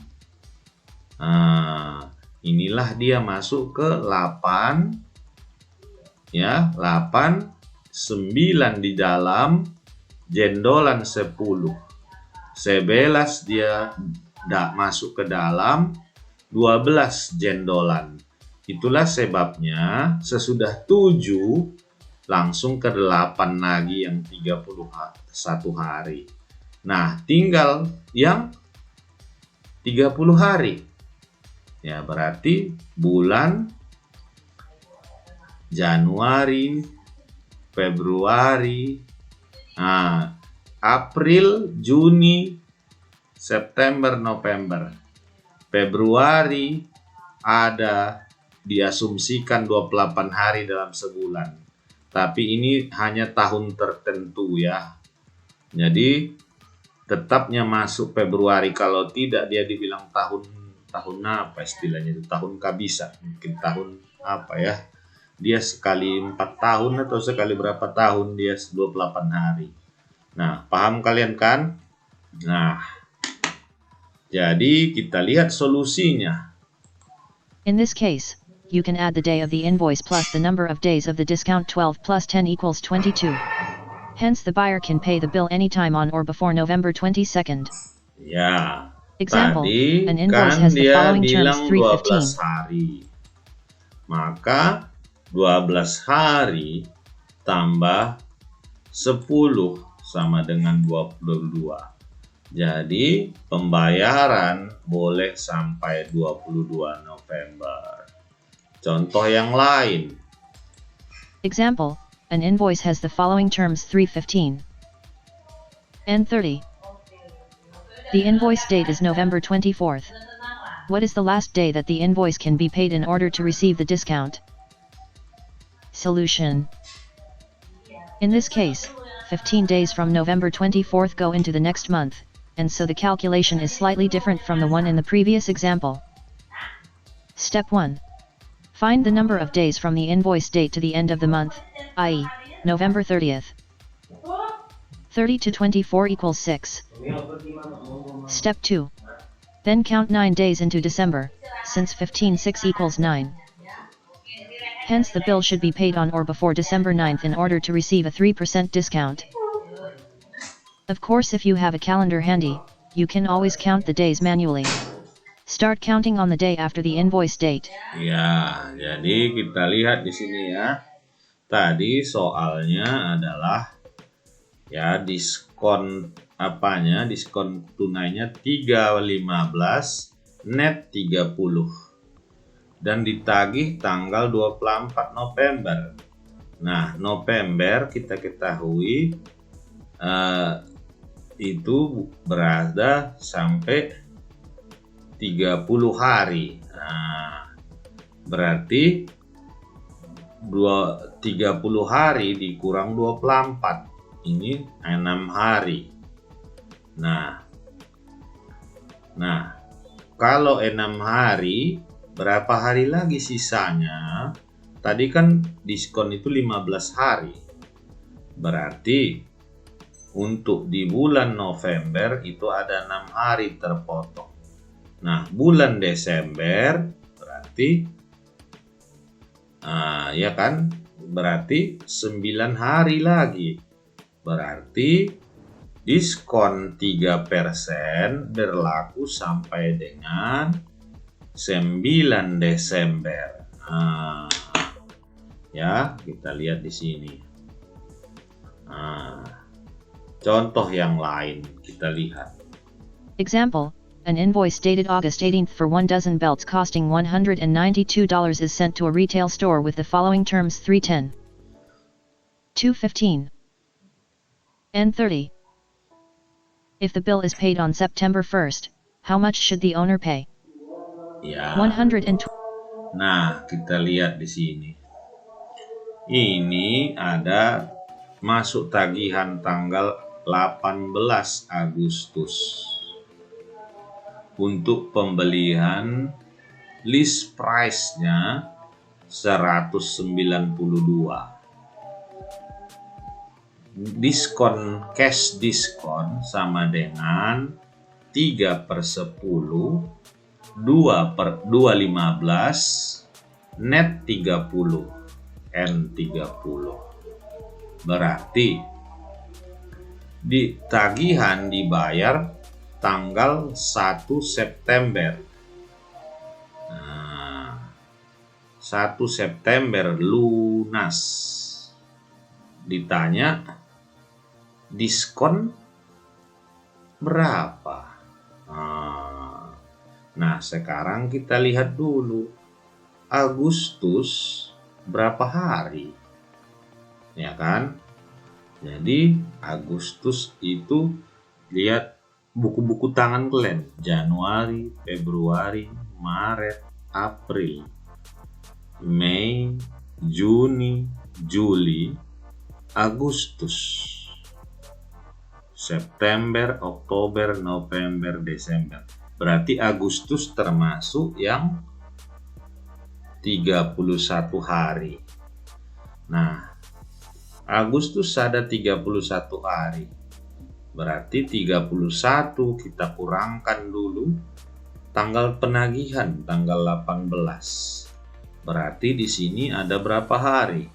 Nah, inilah dia masuk ke 8. Ya, 8, 9 di dalam, jendolan 10. 11 dia masuk ke dalam, 12 jendolan. Itulah sebabnya sesudah 7 langsung ke 8 lagi yang 31 hari. Nah, tinggal yang 30 hari. Ya, berarti bulan Januari, Februari, April, Juni, September, November. Februari ada diasumsikan 28 hari dalam sebulan. Tapi ini hanya tahun tertentu ya. Jadi tetapnya masuk Februari. Kalau tidak dia dibilang tahun apa istilahnya itu, tahun kabisa, mungkin tahun apa ya. Dia sekali 4 tahun atau sekali berapa tahun dia 28 hari. Nah, paham kalian kan? Nah, jadi kita lihat solusinya. In this case, you can add the day of the invoice plus the number of days of the discount. 12 plus 10 equals 22. Hence the buyer can pay the bill anytime on or before November 22nd. Ya. Example, Tadi an invoice kan has the dia following terms. bilang 12 315. hari. Maka 12 hari tambah 10 sama dengan 22. Jadi pembayaran boleh sampai 22 November. Contoh yang lain. Example, an invoice has the following terms. 315 and 30. The invoice date is November 24th. What is the last day that the invoice can be paid in order to receive the discount? Solution. In this case, 15 days from November 24th go into the next month, and so the calculation is slightly different from the one in the previous example. Step 1. Find the number of days from the invoice date to the end of the month, i.e., November 30th. 30 to 24 equals 6. Step 2. Then count 9 days into December, since 15/6 equals 9. Hence the bill should be paid on or before December 9th in order to receive a 3% discount. Of course, if you have a calendar handy, you can always count the days manually. Start counting on the day after the invoice date. Ya, jadi kita lihat di sini ya. Tadi soalnya adalah ya diskon apanya? Diskon tunainya 3.15, net 30. Dan ditagih tanggal 24 November. Nah, November kita ketahui itu berada sampai 30 hari. Nah, berarti 30 hari dikurang 24. Ini 6 hari. Nah, kalau 6 hari, berapa hari lagi sisanya? Tadi kan diskon itu 15 hari. Berarti untuk di bulan November itu ada 6 hari terpotong. Nah, bulan Desember berarti ya kan? Berarti 9 hari lagi. Berarti diskon 3% berlaku sampai dengan 9 Desember. Ya, kita lihat di sini. Contoh yang lain kita lihat. Example, an invoice dated August 18th for 1 dozen belts costing $192 is sent to a retail store with the following terms: 310, 215, and 30. If the bill is paid on September 1st, how much should the owner pay? Ya. 120. Nah, kita lihat di sini. Ini ada masuk tagihan tanggal 18 Agustus untuk pembelian list price-nya 192. Diskon cash diskon sama dengan 3/10, 2/15, net 30, N 30. Berarti di tagihan dibayar tanggal 1 September. Nah, 1 September lunas. Ditanya diskon berapa? Nah, sekarang kita lihat dulu Agustus berapa hari, ya kan? Jadi Agustus itu lihat buku-buku tangan kalian, Januari, Februari, Maret, April, Mei, Juni, Juli, Agustus, September, Oktober, November, Desember. Berarti Agustus termasuk yang 31 hari. Nah, Agustus ada 31 hari. Berarti 31 kita kurangkan dulu tanggal penagihan, tanggal 18. Berarti di sini ada berapa hari?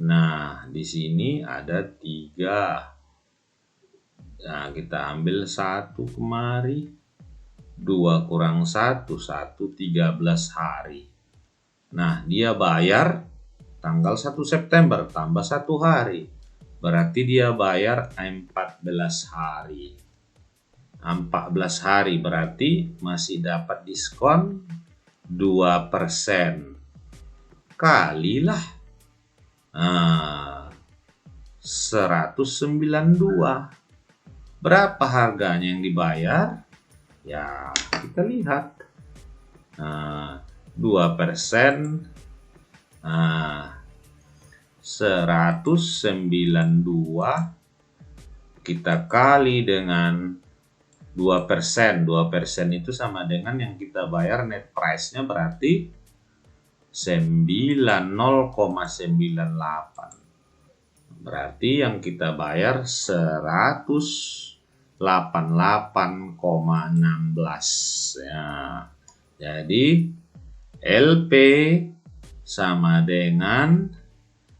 Nah, di sini ada 3. Nah, kita ambil 1 kemari. 2 kurang 1, 13 hari. Nah, dia bayar tanggal 1 September tambah 1 hari. Berarti dia bayar 14 hari. 14 hari berarti masih dapat diskon 2%. Kalilah 192. Berapa harganya yang dibayar? Ya, kita lihat. 2%. 192 kita kali dengan 2%. 2% itu sama dengan yang kita bayar net price-nya, berarti 0,98. Berarti yang kita bayar 188,16 ya. Jadi LP sama dengan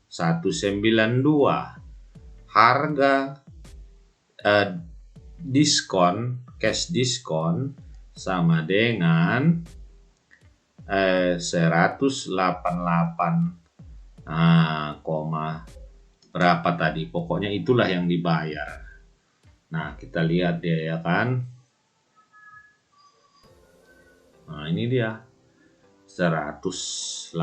192. Harga diskon, cash diskon sama dengan 188, koma berapa tadi, pokoknya itulah yang dibayar. Nah, kita lihat dia ya kan. Nah, ini dia 188,6.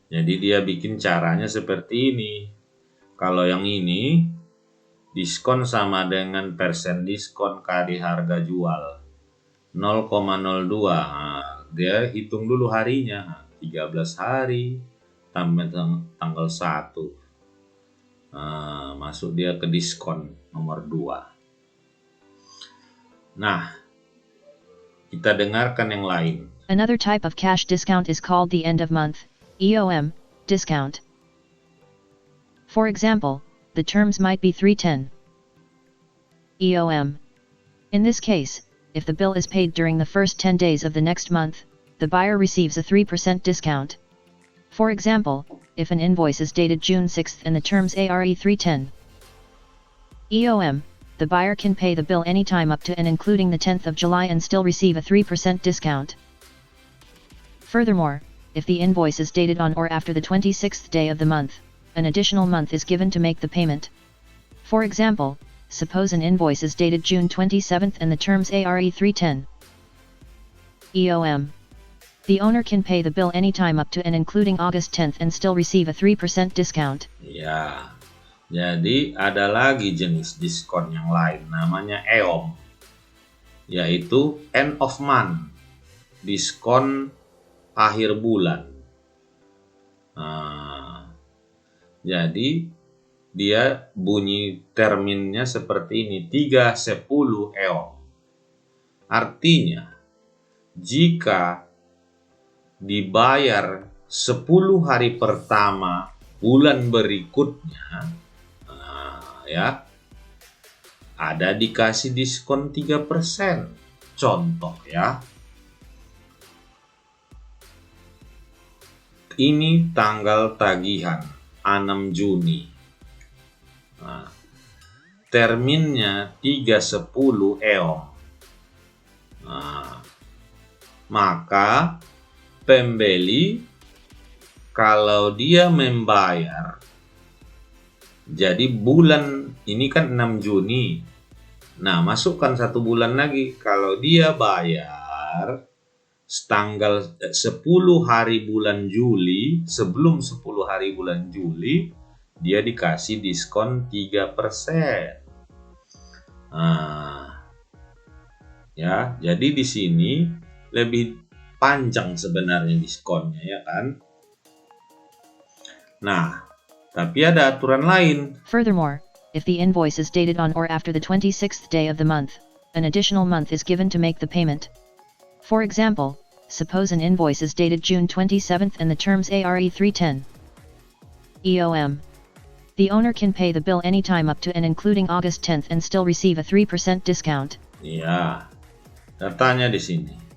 Jadi dia bikin caranya seperti ini. Kalau yang ini diskon sama dengan persen diskon kali harga jual 0,02. Dia hitung dulu harinya, 13 hari tambah tanggal 1. Masuk dia ke diskon nomor 2. Nah, kita dengarkan yang lain. Another type of cash discount is called the end of month, EOM, discount. For example, the terms might be 310. EOM. In this case, if the bill is paid during the first 10 days of the next month, the buyer receives a 3% discount. For example, if an invoice is dated June 6th and the terms are 310. EOM, the buyer can pay the bill anytime up to and including the 10th of July and still receive a 3% discount. Furthermore, if the invoice is dated on or after the 26th day of the month, an additional month is given to make the payment. For example, suppose an invoice is dated June 27th and the terms are 310. EOM. The owner can pay the bill anytime up to and including August 10th and still receive a 3% discount. Ya, jadi ada lagi jenis diskon yang lain namanya EOM, yaitu end of month, diskon akhir bulan. Jadi dia bunyi terminnya seperti ini, 3/10 EOM. Artinya, jika dibayar 10 hari pertama bulan berikutnya, ya, ada dikasih diskon 3%. Contoh ya, ini tanggal tagihan 6 Juni. Terminnya 3/10 EOM. Maka pembeli kalau dia membayar, jadi bulan ini kan 6 Juni. Nah, masukkan 1 bulan lagi. Kalau dia bayar tanggal 10 hari bulan Juli, sebelum 10 hari bulan Juli, dia dikasih diskon 3%. Ya, jadi di sini lebih panjang sebenarnya diskonnya, ya kan? Nah, tapi ada aturan lain. Furthermore, if the invoice is dated on or after the 26th day of the month, an additional month is given to make the payment. For example, suppose an invoice is dated June 27th and the terms are 310. EOM. The owner can pay the bill anytime up to and including August 10th and still receive a 3% discount. Ya, datanya di sini.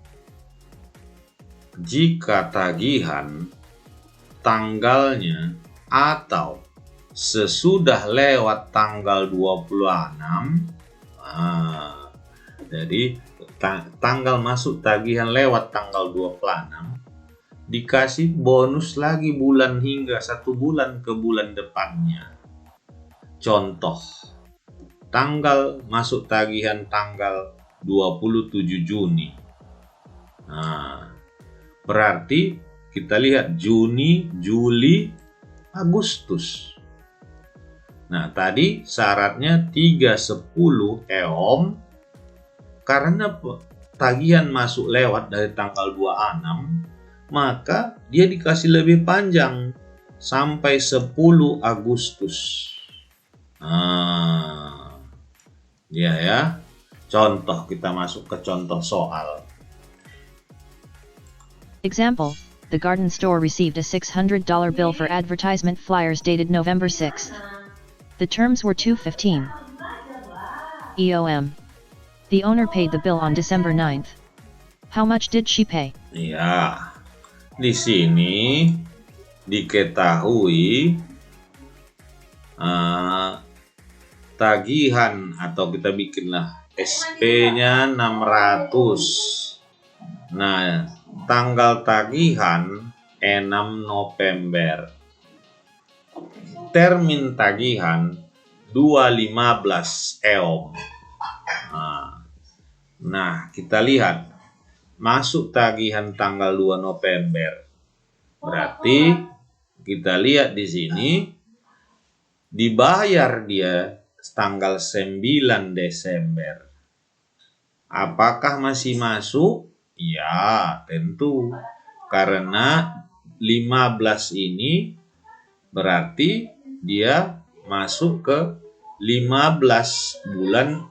Jika tagihan tanggalnya atau sesudah lewat tanggal 26, jadi tanggal masuk tagihan lewat tanggal 26, dikasih bonus lagi bulan hingga 1 bulan ke bulan depannya. Contoh, tanggal masuk tagihan tanggal 27 Juni. Berarti kita lihat Juni, Juli, Agustus. Nah, tadi syaratnya 3/10 EOM. Karena tagihan masuk lewat dari tanggal 26, maka dia dikasih lebih panjang sampai 10 Agustus. Ya. Contoh, kita masuk ke contoh soal. Example, the garden store received a $600 bill for advertisement flyers dated November 6th. The terms were $215. EOM. The owner paid the bill on December 9th. How much did she pay? Ya, di sini diketahui tagihan atau kita bikinlah SP-nya 600. Nah, tanggal tagihan 6 November. Termin tagihan 215 EOM. Nah, kita lihat masuk tagihan tanggal 2 November. Berarti kita lihat di sini dibayar dia tanggal 9 Desember. Apakah masih masuk? Ya, tentu. Karena 15 ini berarti dia masuk ke 15 bulan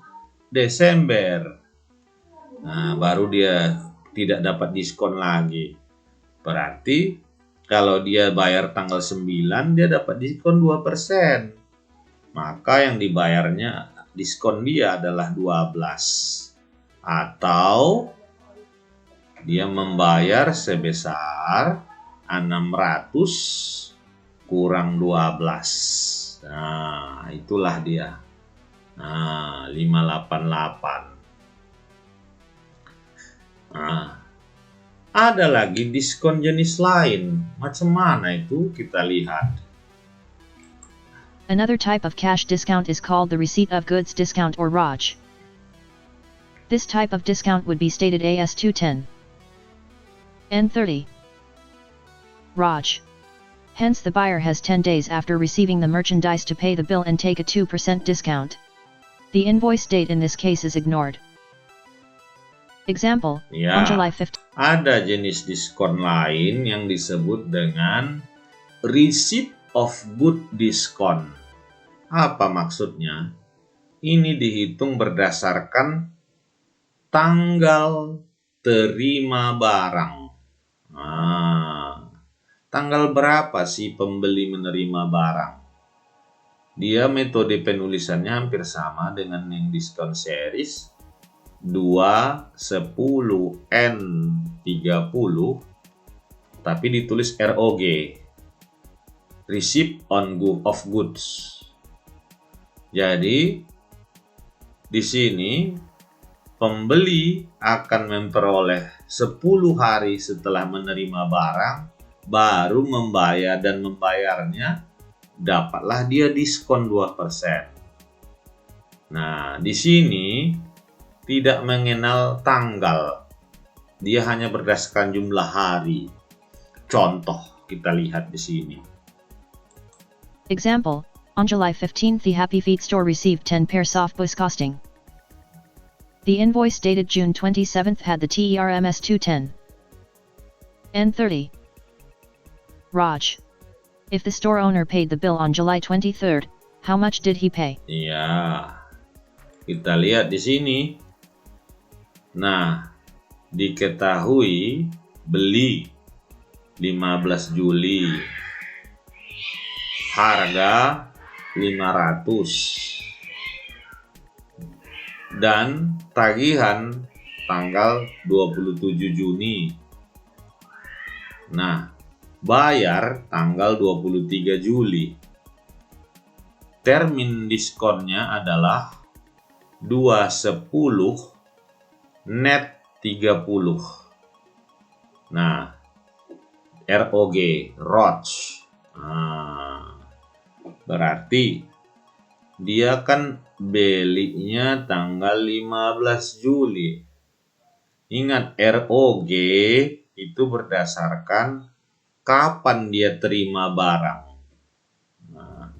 Desember. Nah, baru dia tidak dapat diskon lagi. Berarti kalau dia bayar tanggal 9, dia dapat diskon 2%. Maka yang dibayarnya diskon dia adalah 12. Atau dia membayar sebesar 600 kurang 12. Nah, itulah dia. Nah, 588. Nah, ada lagi diskon jenis lain. Macam mana itu? Kita lihat. Another type of cash discount is called the receipt of goods discount or ROG. This type of discount would be stated as 210 N30 ROG. Hence the buyer has 10 days after receiving the merchandise to pay the bill and take a 2% discount. The invoice date in this case is ignored. Example, Ya, on July 15. Ada jenis diskon lain yang disebut dengan receipt of good discount. Apa maksudnya? Ini dihitung berdasarkan tanggal terima barang. Nah, tanggal berapa sih pembeli menerima barang? Dia metode penulisannya hampir sama dengan yang diskon series 210 N30, tapi ditulis ROG, Receipt of Goods. Jadi di sini pembeli akan memperoleh 10 hari setelah menerima barang baru membayar, dan membayarnya dapatlah dia diskon 2%. Nah, di sini tidak mengenal tanggal, dia hanya berdasarkan jumlah hari. Contoh kita lihat di sini. Example, on July 15th the Happy Feet store received 10 pair soft boys costing. The invoice dated June 27th had the TERMS 210 N30 ROG. If the store owner paid the bill on July 23rd, how much did he pay? Ya, kita lihat di sini. Nah, diketahui beli 15 Juli, harga 500, dan tagihan tanggal 27 Juni. Nah, bayar tanggal 23 Juli. Termin diskonnya adalah 210 net 30. Nah, ROG. Nah, berarti dia kan belinya tanggal 15 Juli. Ingat, ROG itu berdasarkan kapan dia terima barang. Nah,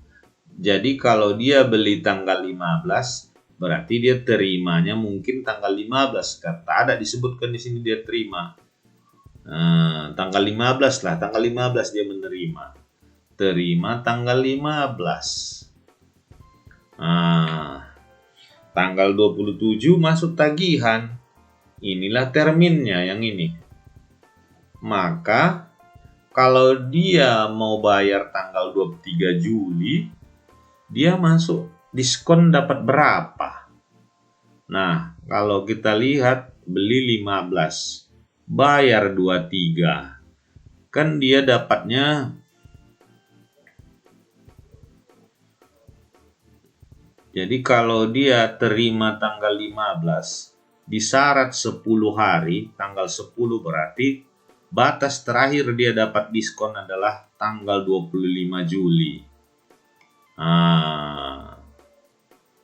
jadi kalau dia beli tanggal 15, berarti dia terimanya mungkin tanggal 15. Kata ada disebutkan di sini dia terima. Tanggal 15 lah, tanggal 15 dia menerima. Terima tanggal 15. Tanggal 27 masuk tagihan. Inilah terminnya yang ini. Maka kalau dia mau bayar tanggal 23 Juli, dia masuk diskon dapat berapa? Nah, kalau kita lihat beli 15, bayar 23, kan dia dapatnya Jadi kalau dia terima tanggal 15, disyarat 10 hari, tanggal 10 berarti batas terakhir dia dapat diskon adalah tanggal 25 Juli.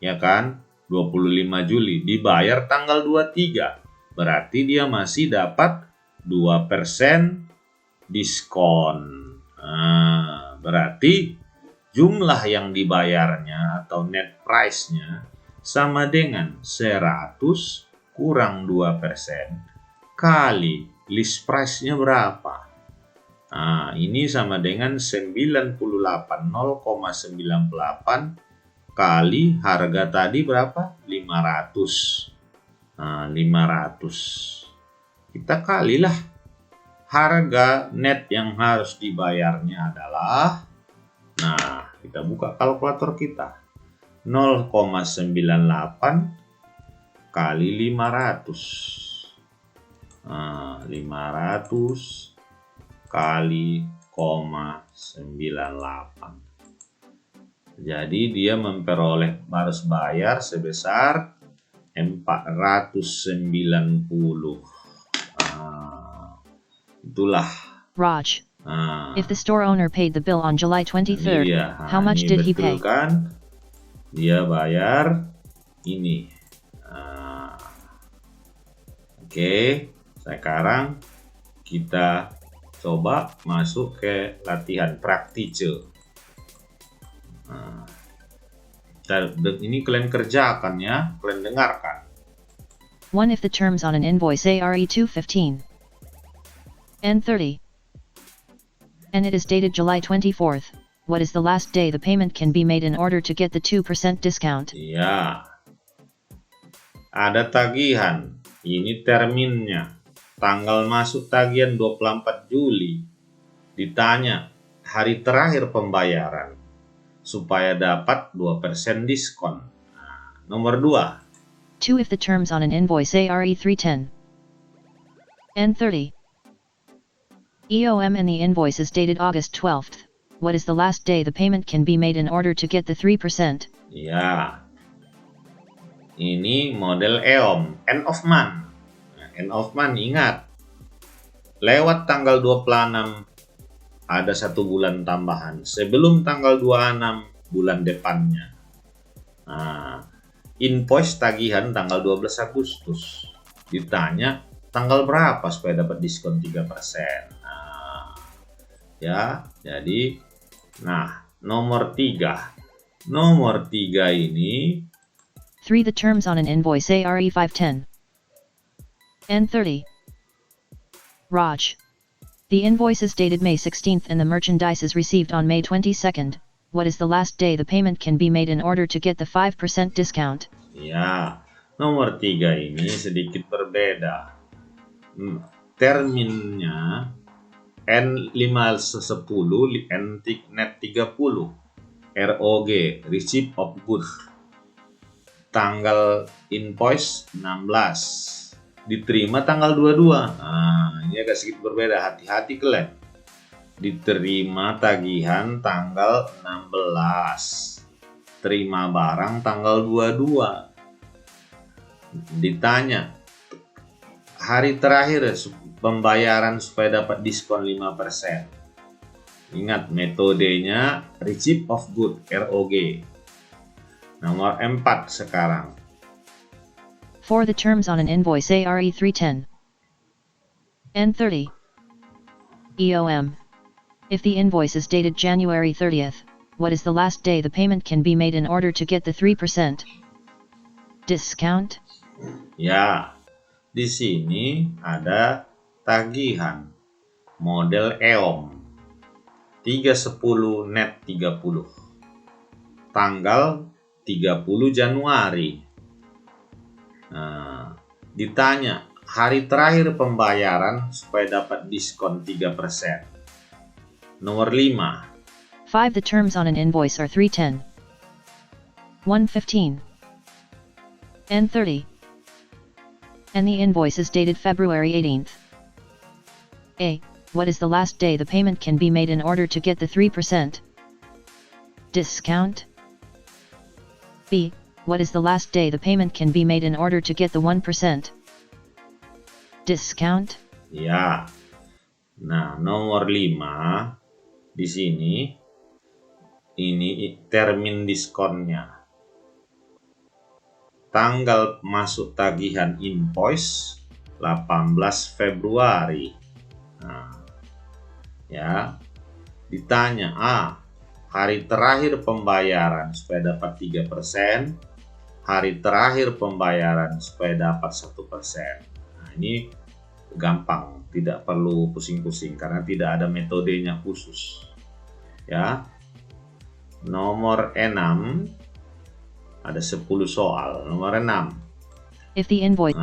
Ya kan? 25 Juli dibayar tanggal 23. Berarti dia masih dapat 2% diskon. Berarti jumlah yang dibayarnya atau net price-nya sama dengan 100 kurang 2% kali list price-nya berapa. Ini sama dengan 98, 0,98 kali harga tadi berapa? 500. 500. Kita kalilah harga net yang harus dibayarnya adalah, kita buka kalkulator kita. 0,98 kali 500. 500 kali 0,98. Jadi dia memperoleh harus bayar sebesar 490. Itulah. Raj. If the store owner paid the bill on July 23rd, how much did he pay? Kan? Dia bayar ini. Oke, sekarang kita coba masuk ke latihan praktische. Ini kalian kerjakan ya, kalian dengarkan. 1. If the terms on an invoice are E215 and 30, and it is dated July 24th, what is the last day the payment can be made in order to get the 2% discount? Ya, ada tagihan, ini terminnya, tanggal masuk tagihan 24 Juli, ditanya hari terakhir pembayaran, supaya dapat 2% diskon. Nomor 2. 2. If the terms on an invoice are E310 and 30, EOM and the invoice is dated August 12th, what is the last day the payment can be made in order to get the 3%? Ya, ini model EOM, end of month. End of month, ingat, lewat tanggal 26 ada 1 bulan tambahan sebelum tanggal 26 bulan depannya. Invoice tagihan tanggal 12 Agustus. Ditanya tanggal berapa supaya dapat diskon 3%. Ya, jadi nomor 3. Nomor 3 ini 3. The terms on an invoice are E510 and 30. Raj. The invoice is dated May 16th and the merchandise is received on May 22nd. What is the last day the payment can be made in order to get the 5% discount? Ya, nomor 3 ini sedikit berbeda. Terminnya N510, net 30, ROG, Receipt of Goods. Tanggal invoice 16. Diterima tanggal 22. Ini agak sedikit berbeda, hati-hati kalian. Diterima tagihan tanggal 16. Terima barang tanggal 22. Ditanya hari terakhir pembayaran supaya dapat diskon 5%. Ingat metodenya Receipt of Goods, ROG. Nomor 4 sekarang. 4. The terms on an invoice are E310 and 30. EOM. If the invoice is dated January 30th, what is the last day the payment can be made in order to get the 3% discount? Ya, di sini ada tagihan model EOM 310 net 30. Tanggal 30 Januari. Ditanya hari terakhir pembayaran supaya dapat diskon 3%. Nomor 5. 5. The terms on an invoice are 310, 115, and 30. And the invoice is dated February 18th. A. What is the last day the payment can be made in order to get the 3% discount? B. what is the last day the payment can be made in order to get the 1% discount? Ya. Nah, nomor 5 di sini ini termin diskonnya. Tanggal masuk tagihan invoice 18 Februari. Nah, ya. Ditanya, hari terakhir pembayaran supaya dapat 3%, hari terakhir pembayaran supaya dapat 1%. Nah, ini gampang, tidak perlu pusing-pusing karena tidak ada metodenya khusus. Ya. Nomor 6 ada 10 soal. Nomor 6. If the invoice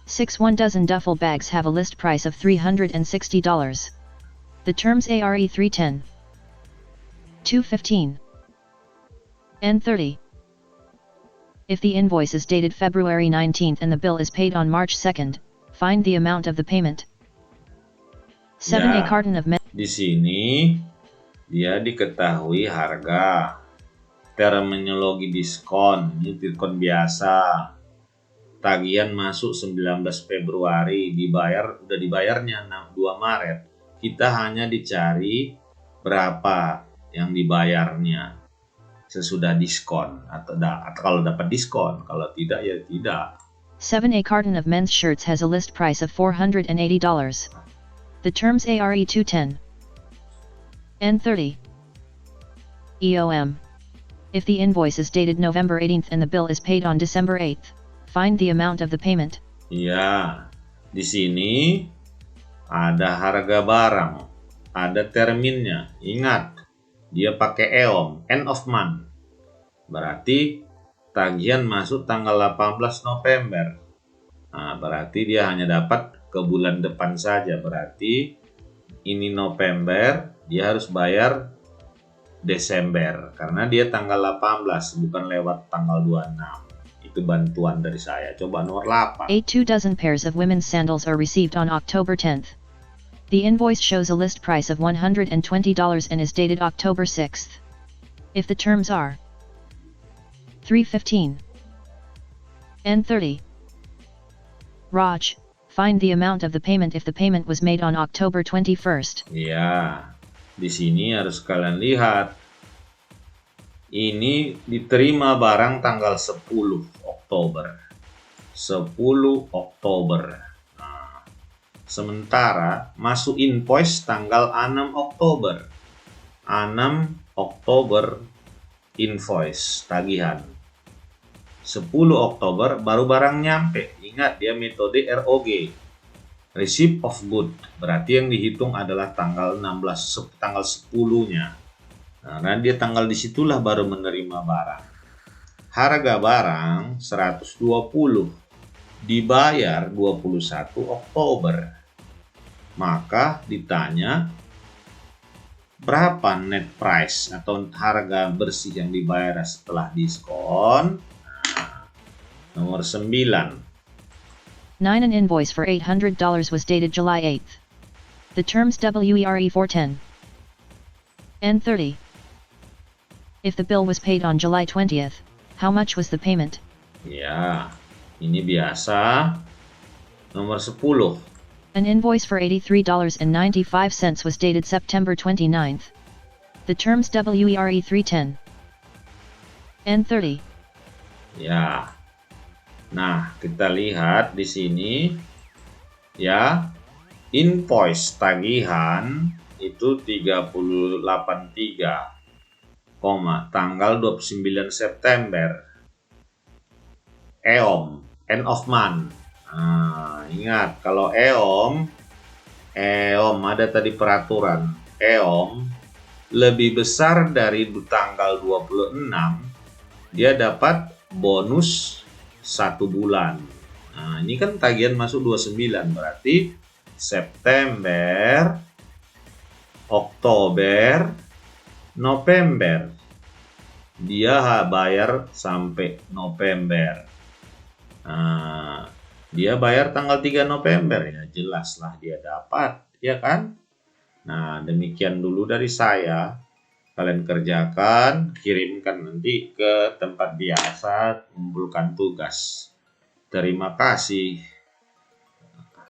61 dozen duffel bags have a list price of $360, the terms ARE 310, 215, and 30. If the invoice is dated February 19th and the bill is paid on March 2nd, find the amount of the payment. 7 a carton of di sini dia diketahui harga. Terminologi diskon, ini diskon biasa. Tagihan masuk 19 Februari, udah dibayarnya 2 Maret. Kita hanya dicari berapa yang dibayarnya sesudah diskon atau kalau dapat diskon, kalau tidak ya tidak. 7 a carton of men's shirts has a list price of $480. The terms ARE 210 and 30. EOM. If the invoice is dated November 18th and the bill is paid on December 8th, find the amount of the payment. Ya, di sini ada harga barang, ada terminnya. Ingat, dia pakai EOM, end of month. Berarti tagihan masuk tanggal 18 November. Nah, berarti dia hanya dapat ke bulan depan saja. Berarti ini November, dia harus bayar Desember karena dia tanggal 18 bukan lewat tanggal 26. Itu bantuan dari saya. Coba nomor 8. 2 dozen pairs of women's sandals are received on October 10th. The invoice shows a list price of $120 and is dated October 6th. If the terms are 315 and 30. Raj, find the amount of the payment if the payment was made on October 21st. Ya. Di sini harus kalian lihat. Ini diterima barang tanggal 10 Oktober. 10 Oktober. Nah, sementara masuk invoice tanggal 6 Oktober. 6 Oktober invoice tagihan. 10 Oktober baru barang nyampe. Ingat, dia metode ROG. Receipt of good, berarti yang dihitung adalah tanggal 16, tanggal 10-nya. Nah, karena dia tanggal disitulah baru menerima barang. Harga barang 120, dibayar 21 Oktober. Maka ditanya berapa net price atau harga bersih yang dibayar setelah diskon. Nah, nomor 9. 9 An invoice for $800 was dated July 8th. The terms WERE 410 and 30. If the bill was paid on July 20th, how much was the payment? Ya, ini biasa. Nomor 10. An invoice for $83.95 was dated September 29th. The terms WERE 310 and 30. Ya. Nah, kita lihat di sini ya, invoice tagihan itu 383, tanggal 29 September. EOM, end of month. Nah, ingat kalau EOM ada tadi peraturan. EOM lebih besar dari tanggal 26, dia dapat bonus 1 bulan. Nah, ini kan tagihan masuk 29, berarti September, Oktober, November. Dia bayar sampai November. Nah, dia bayar tanggal 3 November, ya jelaslah dia dapat, ya kan? Nah, demikian dulu dari saya. Kalian kerjakan, kirimkan nanti ke tempat biasa, kumpulkan tugas. Terima kasih.